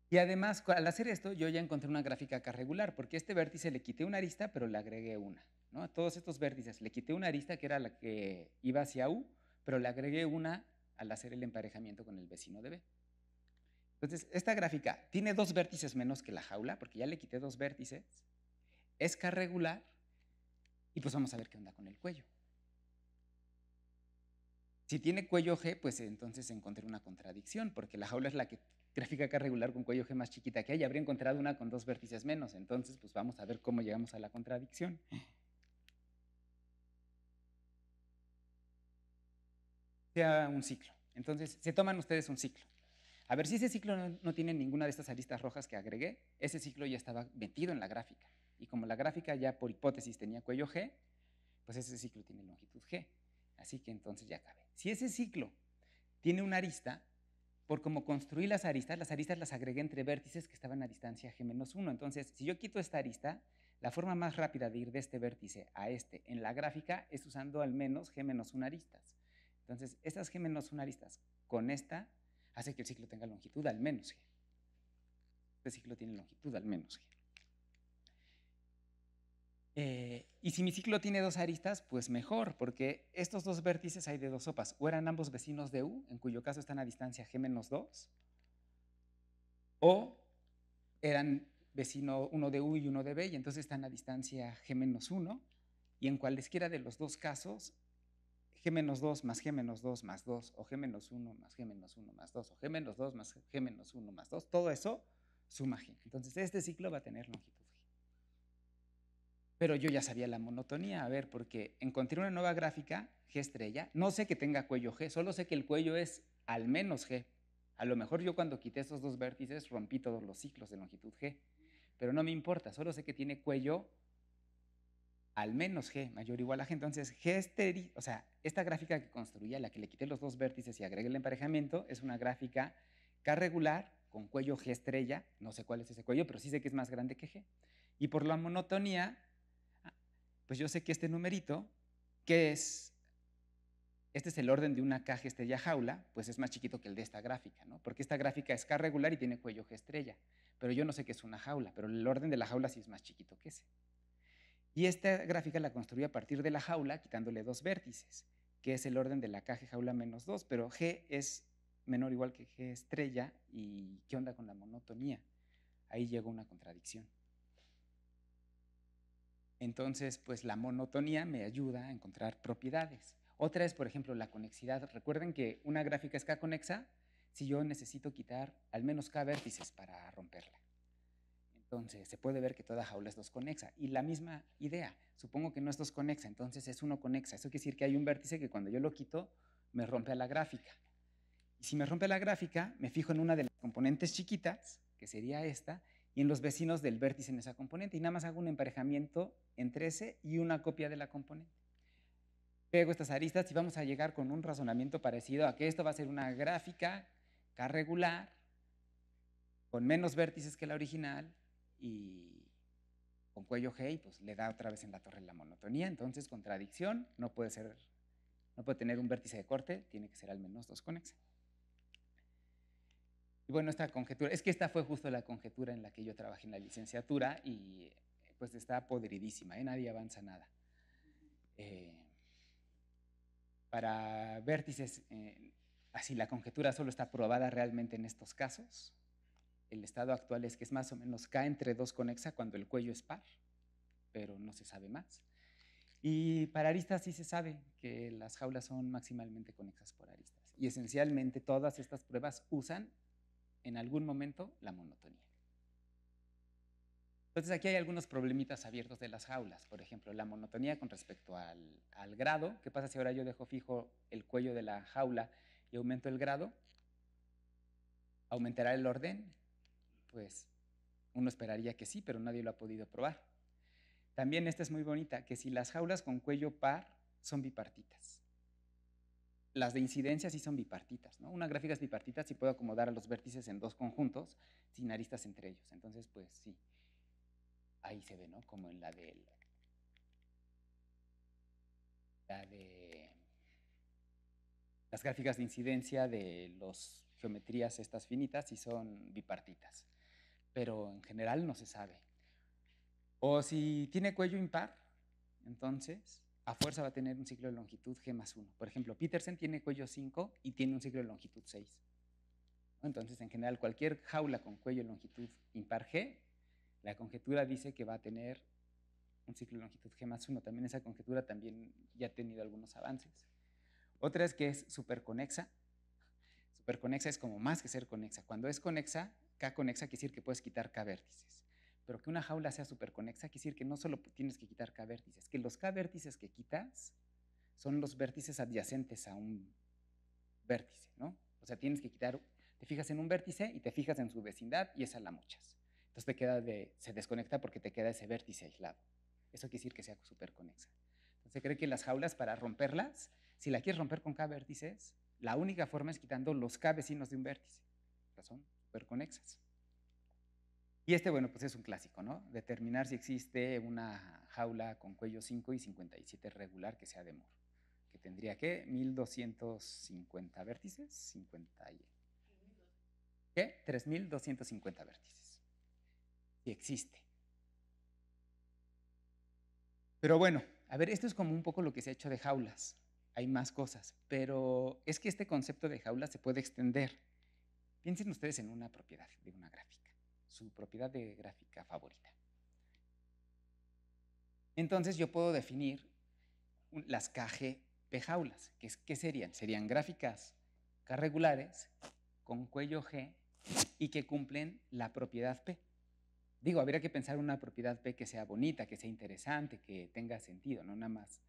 Y además, al hacer esto, yo ya encontré una gráfica acá regular, porque a este vértice le quité una arista, pero le agregué una, ¿no? A todos estos vértices le quité una arista que era la que iba hacia U, pero le agregué una al hacer el emparejamiento con el vecino de B. Entonces, esta gráfica tiene 2 vértices menos que la jaula, porque ya le quité 2 vértices, es K regular, y pues vamos a ver qué onda con el cuello. Si tiene cuello G, pues entonces encontré una contradicción, porque la jaula es la que gráfica K regular con cuello G más chiquita que hay, habría encontrado una con 2 vértices menos, entonces pues vamos a ver cómo llegamos a la contradicción. Sea un ciclo. Entonces, se toman ustedes un ciclo. A ver, si ese ciclo no tiene ninguna de estas aristas rojas que agregué, ese ciclo ya estaba metido en la gráfica. Y como la gráfica ya por hipótesis tenía cuello G, pues ese ciclo tiene longitud G. Así que entonces ya cabe. Si ese ciclo tiene una arista, por cómo construí las aristas las agregué entre vértices que estaban a distancia G-1. Entonces, si yo quito esta arista, la forma más rápida de ir de este vértice a este en la gráfica es usando al menos G-1 aristas. Entonces, estas G-1 aristas con esta hace que el ciclo tenga longitud al menos G. Este ciclo tiene longitud al menos G. Y si mi ciclo tiene 2 aristas, pues mejor, porque estos 2 vértices hay de 2 sopas. O eran ambos vecinos de U, en cuyo caso están a distancia G-2, o eran vecino uno de U y uno de B, y entonces están a distancia G-1, y en cualesquiera de los 2 casos, G-2 más G-2 más 2, o G-1 más G-1 más 2, o G-2 más G-1 más 2, todo eso suma G. Entonces este ciclo va a tener longitud G. Pero yo ya sabía la monotonía, a ver, porque encontré una nueva gráfica, G estrella, no sé que tenga cuello G, solo sé que el cuello es al menos G. A lo mejor yo cuando quité esos 2 vértices rompí todos los ciclos de longitud G, pero no me importa, solo sé que tiene cuello al menos G, mayor o igual a G. Entonces, o sea, esta gráfica que construía, la que le quité los 2 vértices y agregué el emparejamiento, es una gráfica K regular con cuello G estrella, no sé cuál es ese cuello, pero sí sé que es más grande que G. Y por la monotonía, pues yo sé que este numerito, que es, este es el orden de una K G estrella jaula, pues es más chiquito que el de esta gráfica, ¿no? Porque esta gráfica es K regular y tiene cuello G estrella, pero yo no sé que es una jaula, pero el orden de la jaula sí es más chiquito que ese. Y esta gráfica la construí a partir de la jaula, quitándole 2 vértices, que es el orden de la KG jaula menos 2, pero G es menor o igual que G estrella, y ¿qué onda con la monotonía? Ahí llegó una contradicción. Entonces, pues la monotonía me ayuda a encontrar propiedades. Otra es, por ejemplo, la conexidad. Recuerden que una gráfica es K conexa si yo necesito quitar al menos K vértices para romperla. Entonces, se puede ver que toda jaula es 2 conexa. Y la misma idea, supongo que no es 2 conexa, entonces es 1 conexa. Eso quiere decir que hay un vértice que cuando yo lo quito, me rompe a la gráfica. Y si me rompe la gráfica, me fijo en una de las componentes chiquitas, que sería esta, y en los vecinos del vértice en esa componente. Y nada más hago un emparejamiento entre ese y una copia de la componente. Pego estas aristas y vamos a llegar con un razonamiento parecido a que esto va a ser una gráfica K regular, con menos vértices que la original, y con cuello G, y pues le da otra vez en la torre la monotonía. Entonces, contradicción, no puede tener un vértice de corte, tiene que ser al menos 2 conexas. Y bueno, esta conjetura, es que esta fue justo la conjetura en la que yo trabajé en la licenciatura, y pues está podridísima, nadie avanza nada. Para vértices, así la conjetura solo está probada realmente en estos casos. El estado actual es que es más o menos K entre 2 conexa cuando el cuello es par, pero no se sabe más. Y para aristas sí se sabe que las jaulas son maximalmente conexas por aristas. Y esencialmente todas estas pruebas usan en algún momento la monotonía. Entonces aquí hay algunos problemitas abiertos de las jaulas. Por ejemplo, la monotonía con respecto al grado. ¿Qué pasa si ahora yo dejo fijo el cuello de la jaula y aumento el grado? ¿Aumentará el orden? Pues uno esperaría que sí, pero nadie lo ha podido probar. También esta es muy bonita, que si las jaulas con cuello par son bipartitas. Las de incidencia sí son bipartitas, ¿no? Una gráfica es bipartita si puedo acomodar a los vértices en 2 conjuntos sin aristas entre ellos. Entonces, pues sí, ahí se ve, ¿no? Como en la de las gráficas de incidencia de las geometrías estas finitas sí son bipartitas. pero en general no se sabe. O si tiene cuello impar, entonces a fuerza va a tener un ciclo de longitud G más 1. Por ejemplo, Petersen tiene cuello 5 y tiene un ciclo de longitud 6. Entonces, en general, cualquier jaula con cuello de longitud impar G, la conjetura dice que va a tener un ciclo de longitud G más 1. También esa conjetura también ya ha tenido algunos avances. Otra es que es superconexa. Superconexa es como más que ser conexa. Cuando es conexa, K conexa quiere decir que puedes quitar K vértices. Pero que una jaula sea superconexa quiere decir que no solo tienes que quitar K vértices, que los K vértices que quitas son los vértices adyacentes a un vértice, ¿no? O sea, tienes que quitar, te fijas en un vértice y te fijas en su vecindad y esa la mochas. Entonces te queda se desconecta porque te queda ese vértice aislado. Eso quiere decir que sea superconexa. Entonces se cree que las jaulas, para romperlas, si la quieres romper con K vértices, la única forma es quitando los K vecinos de un vértice. Son superconexas. Y bueno, pues es un clásico, ¿no? Determinar si existe una jaula con cuello 5 y 57 regular que sea de Moore, que tendría, ¿qué? 1250 vértices, 50 y... ¿Qué? 3250 vértices. Si existe. Pero bueno, a ver, esto es como un poco lo que se ha hecho de jaulas. Hay más cosas, pero es que este concepto de jaula se puede extender. Piensen ustedes en una propiedad de una gráfica, su propiedad de gráfica favorita. Entonces yo puedo definir las KGP jaulas. ¿Qué serían? Serían gráficas K regulares con cuello G y que cumplen la propiedad P. Digo, habría que pensar una propiedad P que sea bonita, que sea interesante, que tenga sentido, no nada más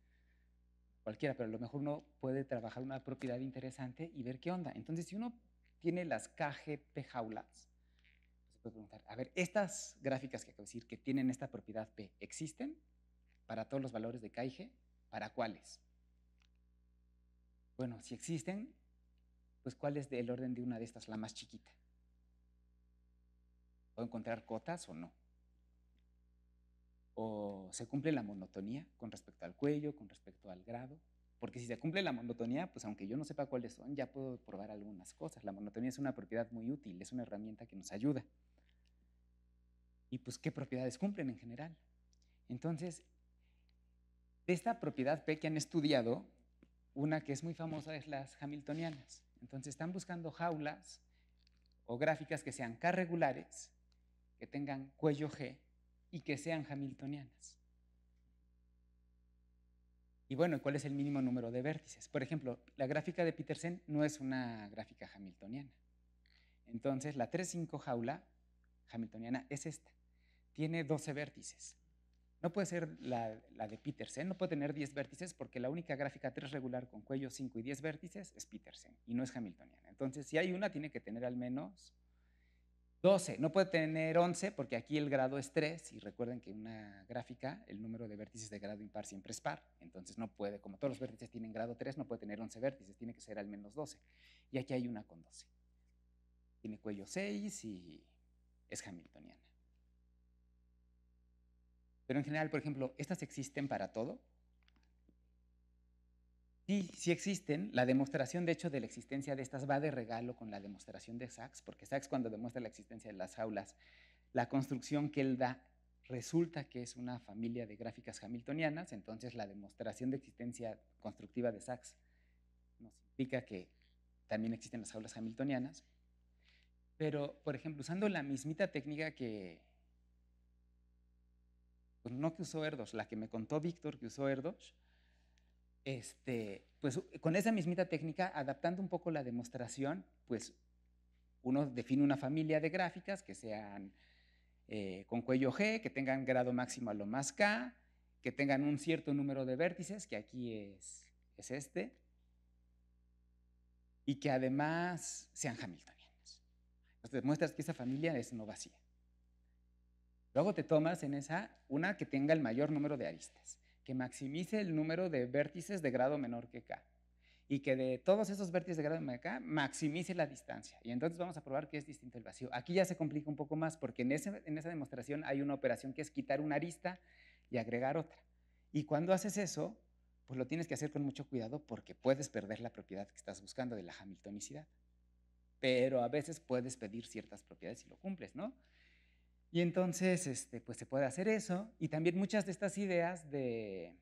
cualquiera, pero a lo mejor uno puede trabajar una propiedad interesante y ver qué onda. Entonces, si uno tiene las KGP jaulas, se puede preguntar, a ver, estas gráficas que acabo de decir que tienen esta propiedad P, ¿existen para todos los valores de K y G? ¿Para cuáles? Bueno, si existen, pues ¿cuál es del orden de una de estas, la más chiquita? ¿Puedo encontrar cotas o no? ¿O se cumple la monotonía con respecto al cuello, con respecto al grado? Porque si se cumple la monotonía, pues aunque yo no sepa cuáles son, ya puedo probar algunas cosas. La monotonía es una propiedad muy útil, es una herramienta que nos ayuda. Y pues, ¿qué propiedades cumplen en general? Entonces, de esta propiedad P que han estudiado, una que es muy famosa es las hamiltonianas. Entonces, están buscando jaulas o gráficas que sean K regulares, que tengan cuello G y que sean hamiltonianas. Y bueno, ¿cuál es el mínimo número de vértices? Por ejemplo, la gráfica de Petersen no es una gráfica hamiltoniana. Entonces, la 3,5 jaula hamiltoniana es esta. Tiene 12 vértices. No puede ser la de Petersen, no puede tener 10 vértices porque la única gráfica 3 regular con cuello 5 y 10 vértices es Petersen y no es hamiltoniana. Entonces, si hay una, tiene que tener al menos 12. No puede tener 11 porque aquí el grado es 3 y recuerden que en una gráfica el número de vértices de grado impar siempre es par. Entonces no puede, como todos los vértices tienen grado 3, no puede tener 11 vértices, tiene que ser al menos 12. Y aquí hay una con 12. Tiene cuello 6 y es hamiltoniana. Pero en general, por ejemplo, ¿estas existen para todo? Sí, sí existen. La demostración, de hecho, de la existencia de estas va de regalo con la demostración de Sachs, porque Sachs, cuando demuestra la existencia de las jaulas, la construcción que él da resulta que es una familia de gráficas hamiltonianas. Entonces la demostración de existencia constructiva de Sachs nos implica que también existen las jaulas hamiltonianas. Pero, por ejemplo, usando la mismita técnica que, pues no que usó Erdős, la que me contó Víctor que usó Erdős, pues con esa mismita técnica, adaptando un poco la demostración, pues uno define una familia de gráficas que sean con cuello G, que tengan grado máximo a lo más K, que tengan un cierto número de vértices, que aquí es y que además sean hamiltonianos. Entonces demuestras que esa familia es no vacía. Luego te tomas en esa una que tenga el mayor número de aristas, que maximice el número de vértices de grado menor que K y que de todos esos vértices de grado menor que K maximice la distancia. Y entonces vamos a probar que es distinto el vacío. Aquí ya se complica un poco más porque en esa demostración hay una operación que es quitar una arista y agregar otra. Y cuando haces eso, pues lo tienes que hacer con mucho cuidado porque puedes perder la propiedad que estás buscando de la hamiltonicidad. Pero a veces puedes pedir ciertas propiedades si lo cumples, ¿no? Y entonces, pues se puede hacer eso. Y también muchas de estas ideas de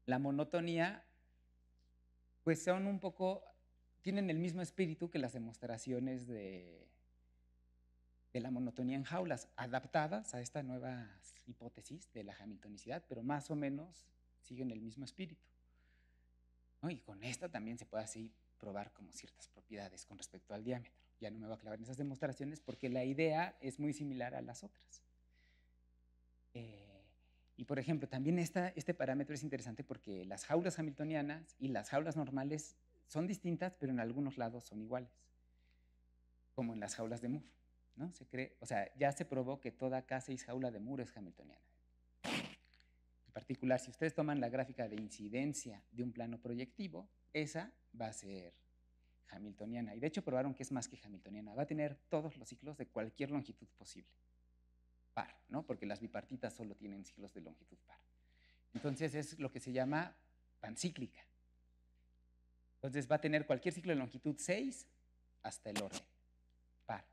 la monotonía, pues son un poco, tienen el mismo espíritu que las demostraciones de la monotonía en jaulas, adaptadas a esta nueva hipótesis de la hamiltonicidad, pero más o menos siguen el mismo espíritu, ¿no? Y con esta también se puede así probar como ciertas propiedades con respecto al diámetro. Ya no me voy a clavar en esas demostraciones porque la idea es muy similar a las otras. Y por ejemplo, también este parámetro es interesante porque las jaulas hamiltonianas y las jaulas normales son distintas, pero en algunos lados son iguales, como en las jaulas de Moore, ¿no? Se cree, o sea, ya se probó que toda K6 jaula de Moore es hamiltoniana. En particular, si ustedes toman la gráfica de incidencia de un plano proyectivo, esa va a ser hamiltoniana. Y de hecho probaron que es más que hamiltoniana. Va a tener todos los ciclos de cualquier longitud posible. Par, ¿no? Porque las bipartitas solo tienen ciclos de longitud par. Entonces es lo que se llama pancíclica. Entonces va a tener cualquier ciclo de longitud 6 hasta el orden, par.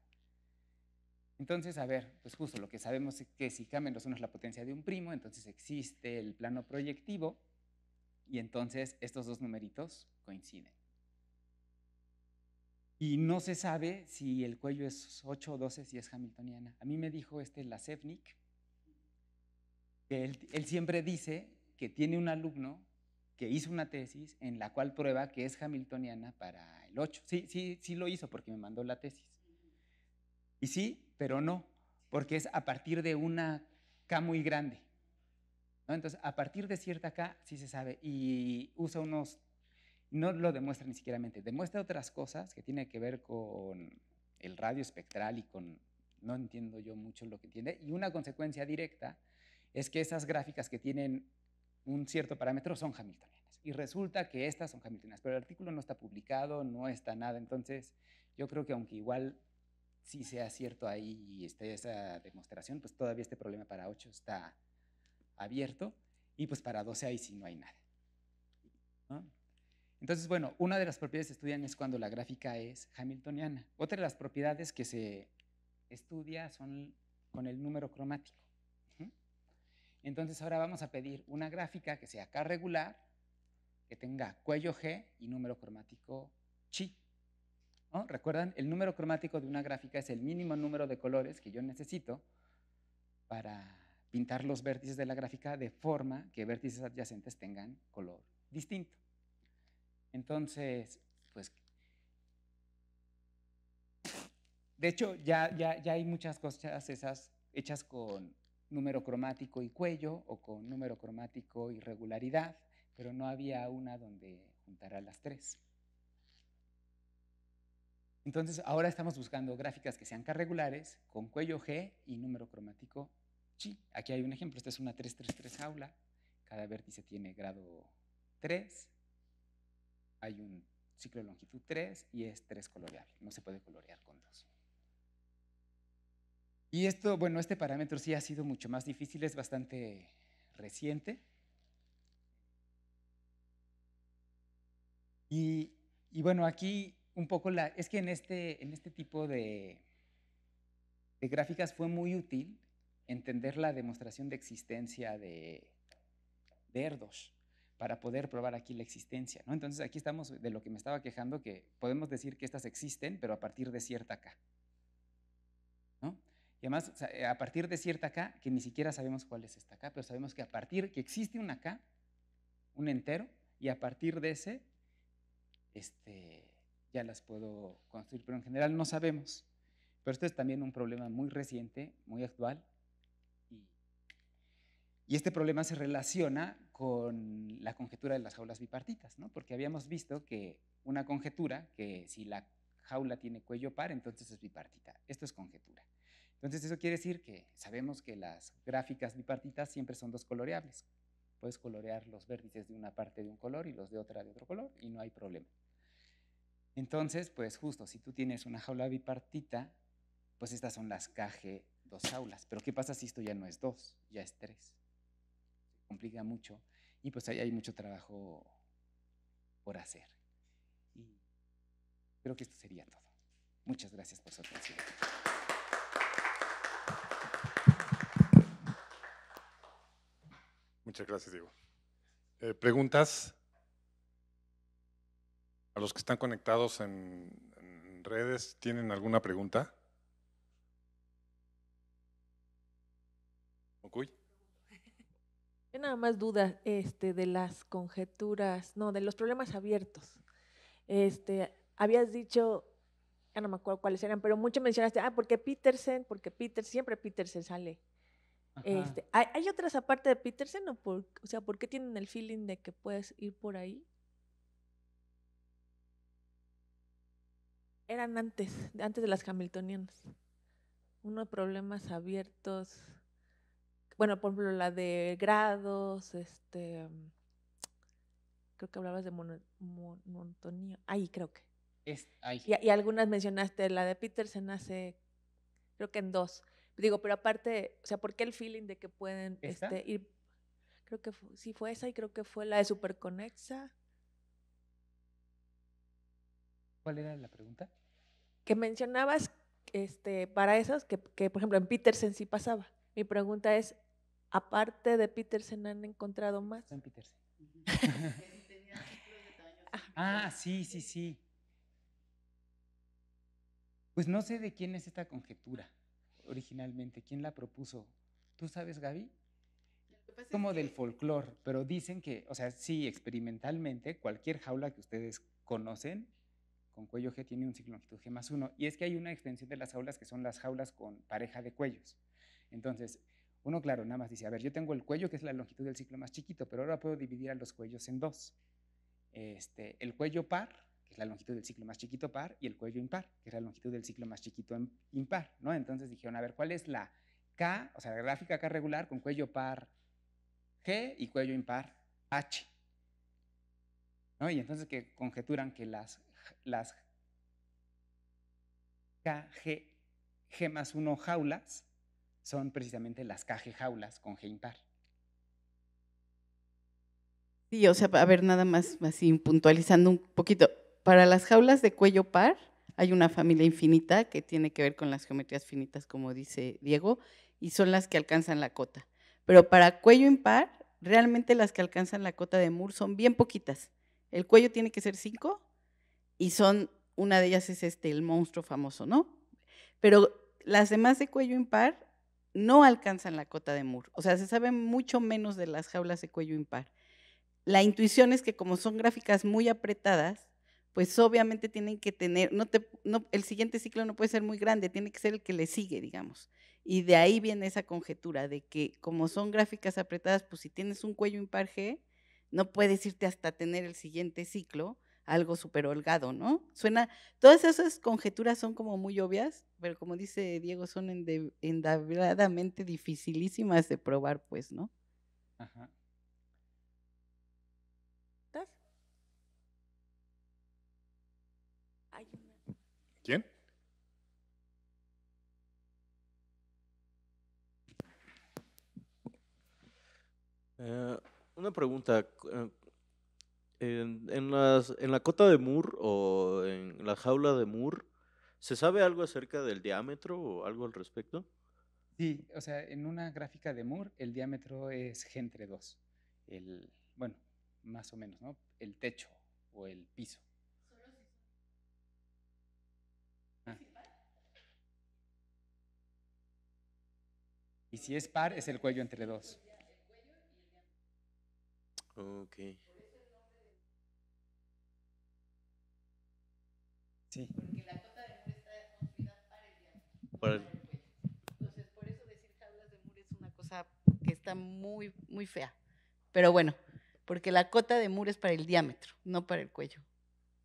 Entonces, a ver, pues justo lo que sabemos es que si K menos 1 es la potencia de un primo, entonces existe el plano proyectivo y entonces estos dos numeritos coinciden. Y no se sabe si el cuello es 8 o 12, si es hamiltoniana. A mí me dijo Lasevnik que él siempre dice que tiene un alumno que hizo una tesis en la cual prueba que es hamiltoniana para el 8. Sí lo hizo porque me mandó la tesis. Y sí, pero no, porque es a partir de una K muy grande, ¿no? Entonces, a partir de cierta K sí se sabe y usa unos, no lo demuestra ni siquiera, demuestra otras cosas que tienen que ver con el radio espectral y con, no entiendo yo mucho lo que entiende, y una consecuencia directa es que esas gráficas que tienen un cierto parámetro son hamiltonianas. Y resulta que estas son hamiltonianas, pero el artículo no está publicado, no está nada. Entonces, yo creo que aunque igual sí sea cierto ahí y esté esa demostración, pues todavía este problema para 8 está abierto y pues para 12 ahí sí no hay nada, ¿no? Entonces, bueno, una de las propiedades que se estudian es cuando la gráfica es hamiltoniana. Otra de las propiedades que se estudia son con el número cromático. Entonces ahora vamos a pedir una gráfica que sea K regular, que tenga cuello G y número cromático chi, ¿no? ¿Recuerdan? El número cromático de una gráfica es el mínimo número de colores que yo necesito para pintar los vértices de la gráfica de forma que vértices adyacentes tengan color distinto. Entonces, pues, de hecho, ya hay muchas cosas esas hechas con número cromático y cuello o con número cromático y regularidad, pero no había una donde juntara las tres. Entonces, ahora estamos buscando gráficas que sean K-regulares con cuello G y número cromático chi. Aquí hay un ejemplo, esta es una 333 jaula, cada vértice tiene grado 3, hay un ciclo de longitud 3 y es 3 coloreable, no se puede colorear con 2. Y esto, bueno, este parámetro sí ha sido mucho más difícil, es bastante reciente. Y bueno, aquí un poco es que en este tipo de gráficas fue muy útil entender la demostración de existencia de Erdős para poder probar aquí la existencia, ¿no? Entonces aquí estamos de lo que me estaba quejando, que podemos decir que estas existen, pero a partir de cierta K, ¿no? Y además, o sea, a partir de cierta K, que ni siquiera sabemos cuál es esta K, pero sabemos que a partir que existe una K, un entero, y a partir de ese, ya las puedo construir, pero en general no sabemos. Pero esto es también un problema muy reciente, muy actual, y este problema se relaciona con la conjetura de las jaulas bipartitas, ¿no? Porque habíamos visto que una conjetura, que si la jaula tiene cuello par, entonces es bipartita. Esto es conjetura. Entonces eso quiere decir que sabemos que las gráficas bipartitas siempre son dos coloreables. Puedes colorear los vértices de una parte de un color y los de otra de otro color y no hay problema. Entonces, pues justo, si tú tienes una jaula bipartita, pues estas son las KG2 jaulas. Pero ¿qué pasa si esto ya no es 2, ya es 3? Complica mucho y pues ahí hay mucho trabajo por hacer. Y creo que esto sería todo. Muchas gracias por su atención. Muchas gracias, Diego. ¿Preguntas? A los que están conectados en redes, ¿tienen alguna pregunta? ¿Mocuy? Yo nada más duda de las conjeturas, no, de los problemas abiertos. Habías dicho, ya no me acuerdo cuáles eran, pero mucho mencionaste, porque siempre Petersen sale. Ajá. ¿Hay otras aparte de Petersen o sea, por qué tienen el feeling de que puedes ir por ahí? Eran antes de las Hamiltonianas. Unos problemas abiertos. Bueno, por ejemplo, la de grados, creo que hablabas de monotonía. Ahí creo que. Ay, Y algunas mencionaste, la de Petersen hace, creo que en 2. Digo, pero aparte, o sea, ¿por qué el feeling de que pueden ¿esta? ir? Creo que sí fue esa y creo que fue la de Superconexa. ¿Cuál era la pregunta? Que mencionabas para esos que, por ejemplo, en Petersen sí pasaba. Mi pregunta es, aparte de Petersen, ¿han encontrado más? En Petersen. Sí. Pues no sé de quién es esta conjetura originalmente, quién la propuso. ¿Tú sabes, Gaby? Como del folclore, pero dicen que, o sea, sí, experimentalmente, cualquier jaula que ustedes conocen con cuello G tiene un ciclo de longitud G+1, y es que hay una extensión de las jaulas que son las jaulas con pareja de cuellos. Entonces, uno, claro, nada más dice, a ver, yo tengo el cuello que es la longitud del ciclo más chiquito, pero ahora puedo dividir a los cuellos en dos. El cuello par, que es la longitud del ciclo más chiquito par, y el cuello impar, que es la longitud del ciclo más chiquito impar, ¿no? Entonces dijeron, a ver, ¿cuál es la K, o sea, la gráfica K regular con cuello par G y cuello impar H? ¿No? Y entonces que conjeturan que las G+1 jaulas son precisamente las KG jaulas con G impar. Sí, o sea, a ver, nada más así puntualizando un poquito. Para las jaulas de cuello par hay una familia infinita que tiene que ver con las geometrías finitas, como dice Diego, y son las que alcanzan la cota. Pero para cuello impar, realmente las que alcanzan la cota de Moore son bien poquitas. El cuello tiene que ser 5 y una de ellas es el monstruo famoso, ¿no? Pero las demás de cuello impar no alcanzan la cota de Moore. O sea, se sabe mucho menos de las jaulas de cuello impar. La intuición es que como son gráficas muy apretadas, pues obviamente tienen que tener, el siguiente ciclo no puede ser muy grande, tiene que ser el que le sigue, digamos. Y de ahí viene esa conjetura de que como son gráficas apretadas, pues si tienes un cuello impar G, no puedes irte hasta tener el siguiente ciclo algo súper holgado, ¿no? Todas esas conjeturas son como muy obvias, pero como dice Diego, son endabladamente dificilísimas de probar, pues, ¿no? Ajá. ¿Quién? Una pregunta. En la cota de Moore o en la jaula de Moore, ¿se sabe algo acerca del diámetro o algo al respecto? Sí, o sea, en una gráfica de Moore el diámetro es G entre 2. Bueno, más o menos, ¿no? El techo o el piso. Y si es par, es el cuello entre 2. Ok. Sí. Porque la cota de Moore está construida para el diámetro. Para el- Entonces, por eso decir jaulas de Moore es una cosa que está muy, muy fea. Pero bueno, porque la cota de Moore es para el diámetro, no para el cuello.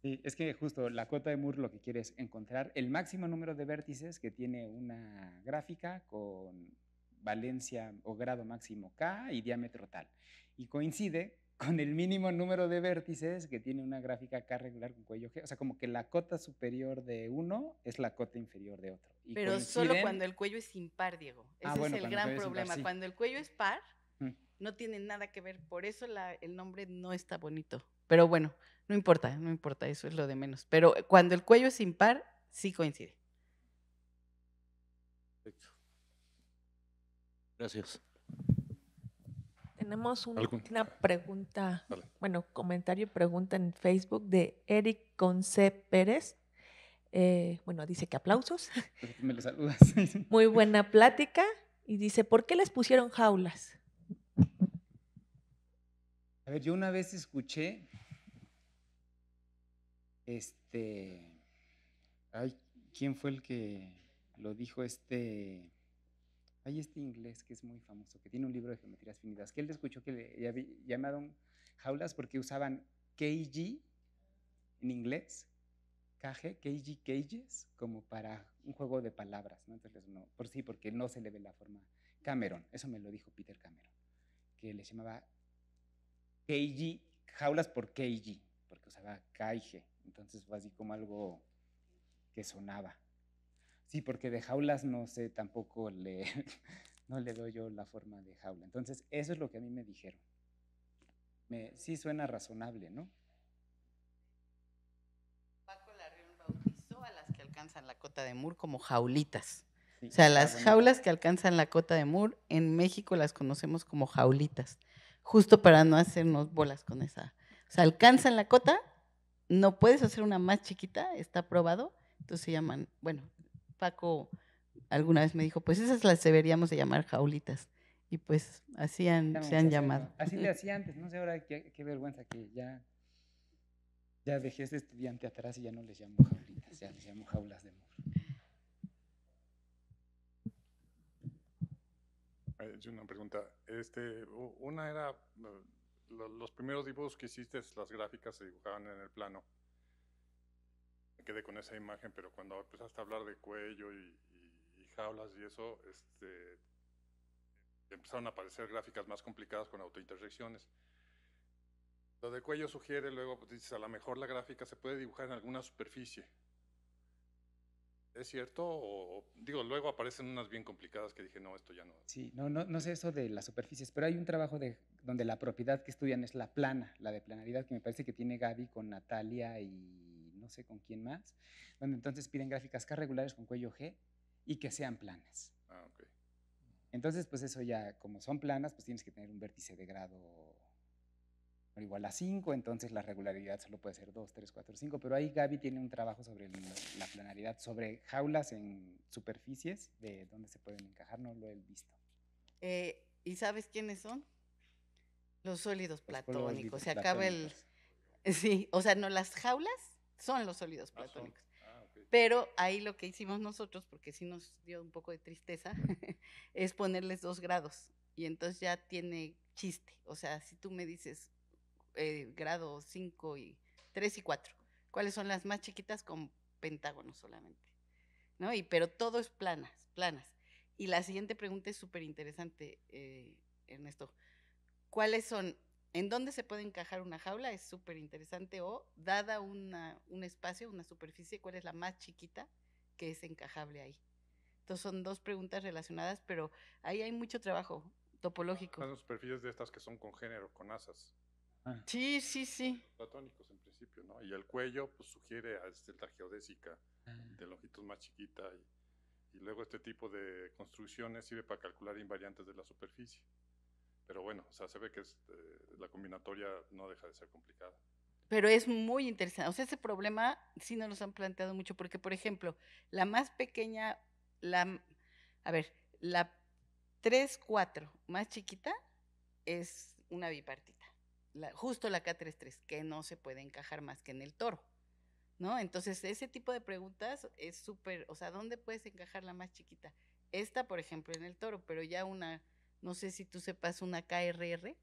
Sí, es que justo la cota de Moore lo que quiere es encontrar el máximo número de vértices que tiene una gráfica con valencia o grado máximo K y diámetro tal. Y coincide con el mínimo número de vértices que tiene una gráfica K regular con cuello G. O sea, como que la cota superior de uno es la cota inferior de otro. Y pero solo cuando el cuello es impar, Diego. Ese bueno, es el cuando gran el cuello es impar, problema. sí. Cuando el cuello es par, no tiene nada que ver. Por eso el nombre no está bonito. Pero bueno, no importa, eso es lo de menos. Pero cuando el cuello es impar, sí coincide. Perfecto. Gracias. tenemos ¿Algún? una pregunta, Dale. bueno, comentario y pregunta en Facebook de Eric Conce Pérez. Bueno, dice que aplausos. Pero tú me lo saludas. Muy buena plática. Y dice, ¿por qué les pusieron jaulas? A ver, yo una vez escuché, ay, ¿quién fue el que lo dijo? Hay este inglés que es muy famoso, que tiene un libro de geometrías finitas, que él escuchó que le llamaron jaulas porque usaban kg en inglés, cages, como para un juego de palabras, ¿no? Entonces, no, porque no se le ve la forma. Cameron, eso me lo dijo Peter Cameron, que les llamaba kg, jaulas por kg, porque usaba kaige, entonces fue así como algo que sonaba. Sí, porque de jaulas no sé, tampoco no le doy yo la forma de jaula. Entonces, eso es lo que a mí me dijeron. Sí suena razonable, ¿no? Paco Larrión bautizó a las que alcanzan la cota de Moore como jaulitas. Sí, O sea, está las bonito. jaulas que alcanzan la cota de Moore, en México las conocemos como jaulitas, justo para no hacernos bolas con esa. O sea, alcanzan la cota, no puedes hacer una más chiquita, está probado, entonces se llaman, bueno, Paco alguna vez me dijo, pues esas las deberíamos de llamar jaulitas. Y pues así Ya se vamos han a hacerlo. llamado. Así le hacía antes, no sé ahora qué vergüenza que ya dejé ese estudiante atrás y ya no les llamo jaulitas, ya les llamo jaulas de Moore. Es una pregunta. Una era, los primeros dibujos que hiciste, las gráficas se dibujaban en el plano. Me quedé con esa imagen, pero cuando empezaste a hablar de cuello y jaulas y eso, empezaron a aparecer gráficas más complicadas con autointersecciones. Lo de cuello sugiere, luego pues, dices, a lo mejor la gráfica se puede dibujar en alguna superficie. ¿Es cierto? Digo, luego aparecen unas bien complicadas que dije, no, esto ya no. Sí, no sé eso de las superficies, pero hay un trabajo donde la propiedad que estudian es la plana, la de planaridad, que me parece que tiene Gaby con Natalia y no sé con quién más, donde entonces piden gráficas K regulares con cuello G y que sean planas. Ah, ok. Entonces, pues eso ya, como son planas, pues tienes que tener un vértice de grado igual a 5, entonces la regularidad solo puede ser 2, 3, 4, 5, pero ahí Gaby tiene un trabajo sobre la planaridad, sobre jaulas en superficies, de dónde se pueden encajar, no lo he visto. ¿Y sabes quiénes son? Los sólidos platónicos. Se platónicos. acaba el... Sí, o sea, no, las jaulas son los sólidos platónicos. Okay. Pero ahí lo que hicimos nosotros, porque sí nos dio un poco de tristeza, es ponerles 2 grados. Y entonces ya tiene chiste. O sea, si tú me dices grado 5 y 3 y 4, ¿cuáles son las más chiquitas con pentágonos solamente? ¿No? Pero todo es planas. Y la siguiente pregunta es súper interesante, Ernesto. ¿Cuáles son, en dónde se puede encajar una jaula? Es súper interesante. O, dada un espacio, una superficie, ¿cuál es la más chiquita que es encajable ahí? Entonces son 2 preguntas relacionadas, pero ahí hay mucho trabajo topológico. Las superficies de estas que son con género, con asas. Ah. Sí. Platónicos en principio, ¿no? Y el cuello, pues sugiere a la geodésica de longitud más chiquita y luego este tipo de construcciones sirve para calcular invariantes de la superficie. Pero bueno, o sea, se ve que la combinatoria no deja de ser complicada. Pero es muy interesante. O sea, ese problema sí nos lo han planteado mucho, porque, por ejemplo, la más pequeña, la 3-4 más chiquita es una bipartita. Justo la K33, que no se puede encajar más que en el toro, ¿no? Entonces, ese tipo de preguntas es súper, o sea, ¿dónde puedes encajar la más chiquita? Esta, por ejemplo, en el toro, pero ya no sé si tú sepas, una KRR,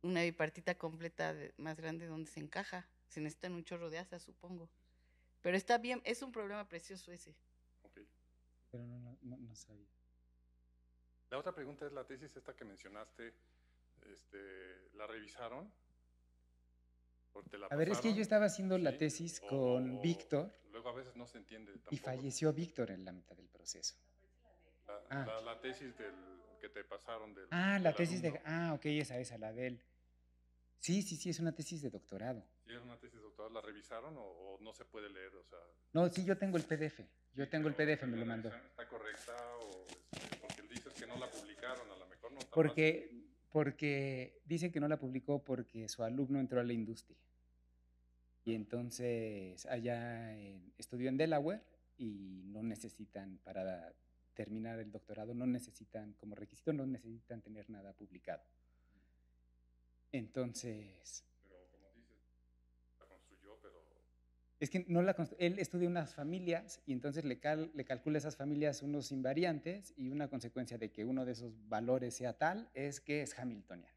una bipartita completa más grande, ¿dónde se encaja? Se necesitan un chorro de asas, supongo. Pero está bien, es un problema precioso ese. Okay. Pero no sabía. La otra pregunta es la tesis esta que mencionaste, ¿la revisaron? A ver, es que yo estaba haciendo la tesis con Víctor. Luego a veces no se entiende tampoco. Y falleció Víctor en la mitad del proceso. La tesis que te pasaron del la tesis alumno. ok, esa, la de él. Sí, es una tesis de doctorado. ¿Sí es una tesis de doctorado? ¿La revisaron o no se puede leer? O sea, no, sí, yo tengo el PDF. Me lo mandó. ¿Está correcta? Porque dices que no la publicaron, a lo mejor no está Porque porque dicen que no la publicó porque su alumno entró a la industria. Y entonces estudió en Delaware y no necesitan, para terminar el doctorado, no necesitan, como requisito, no necesitan tener nada publicado. Entonces… Pero como dices, la construyó, pero… Es que no él estudia unas familias y entonces le calcula a esas familias unos invariantes y una consecuencia de que uno de esos valores sea tal es que es hamiltoniana.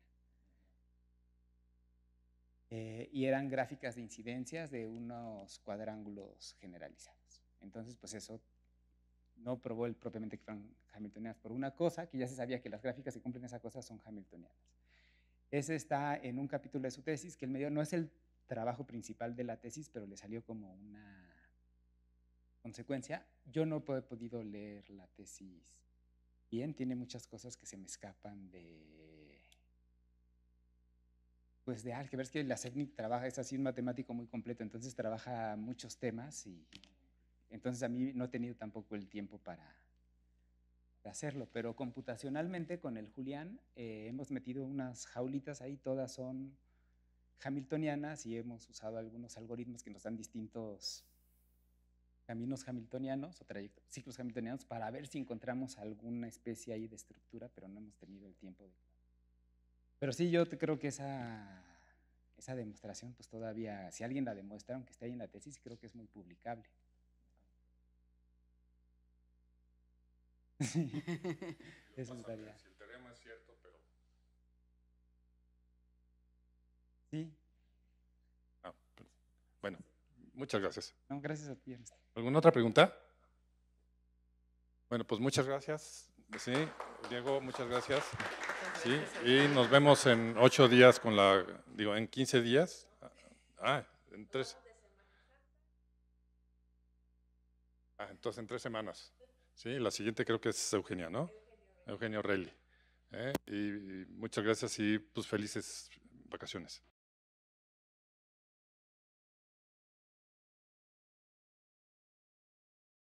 Y eran gráficas de incidencias de unos cuadrángulos generalizados. Entonces, pues eso no probó él propiamente que fueran hamiltonianas por una cosa, que ya se sabía que las gráficas que cumplen esa cosa son hamiltonianas. Ese está en un capítulo de su tesis, que el medio no es el trabajo principal de la tesis, pero le salió como una consecuencia. Yo no he podido leer la tesis bien, tiene muchas cosas que se me escapan pues de álgebra. Es que la CETNIC trabaja, es así un matemático muy completo, entonces trabaja muchos temas y entonces a mí no he tenido tampoco el tiempo para hacerlo, pero computacionalmente con el Julián hemos metido unas jaulitas ahí, todas son hamiltonianas y hemos usado algunos algoritmos que nos dan distintos caminos hamiltonianos o ciclos hamiltonianos para ver si encontramos alguna especie ahí de estructura, pero no hemos tenido el tiempo de… Pero sí, yo creo que esa demostración, pues todavía, si alguien la demuestra, aunque esté ahí en la tesis, creo que es muy publicable. Eso estaría… Si el teorema es cierto, pero… Sí. Bueno, muchas gracias. No, gracias a ti, Ernesto. ¿Alguna otra pregunta? Bueno, pues muchas gracias. Sí, Diego, muchas gracias. Sí, y nos vemos en 8 días en 15 días. En 3. Entonces en 3 semanas. Sí, la siguiente creo que es Eugenia, ¿no? Eugenio Reilly. Y muchas gracias y pues felices vacaciones.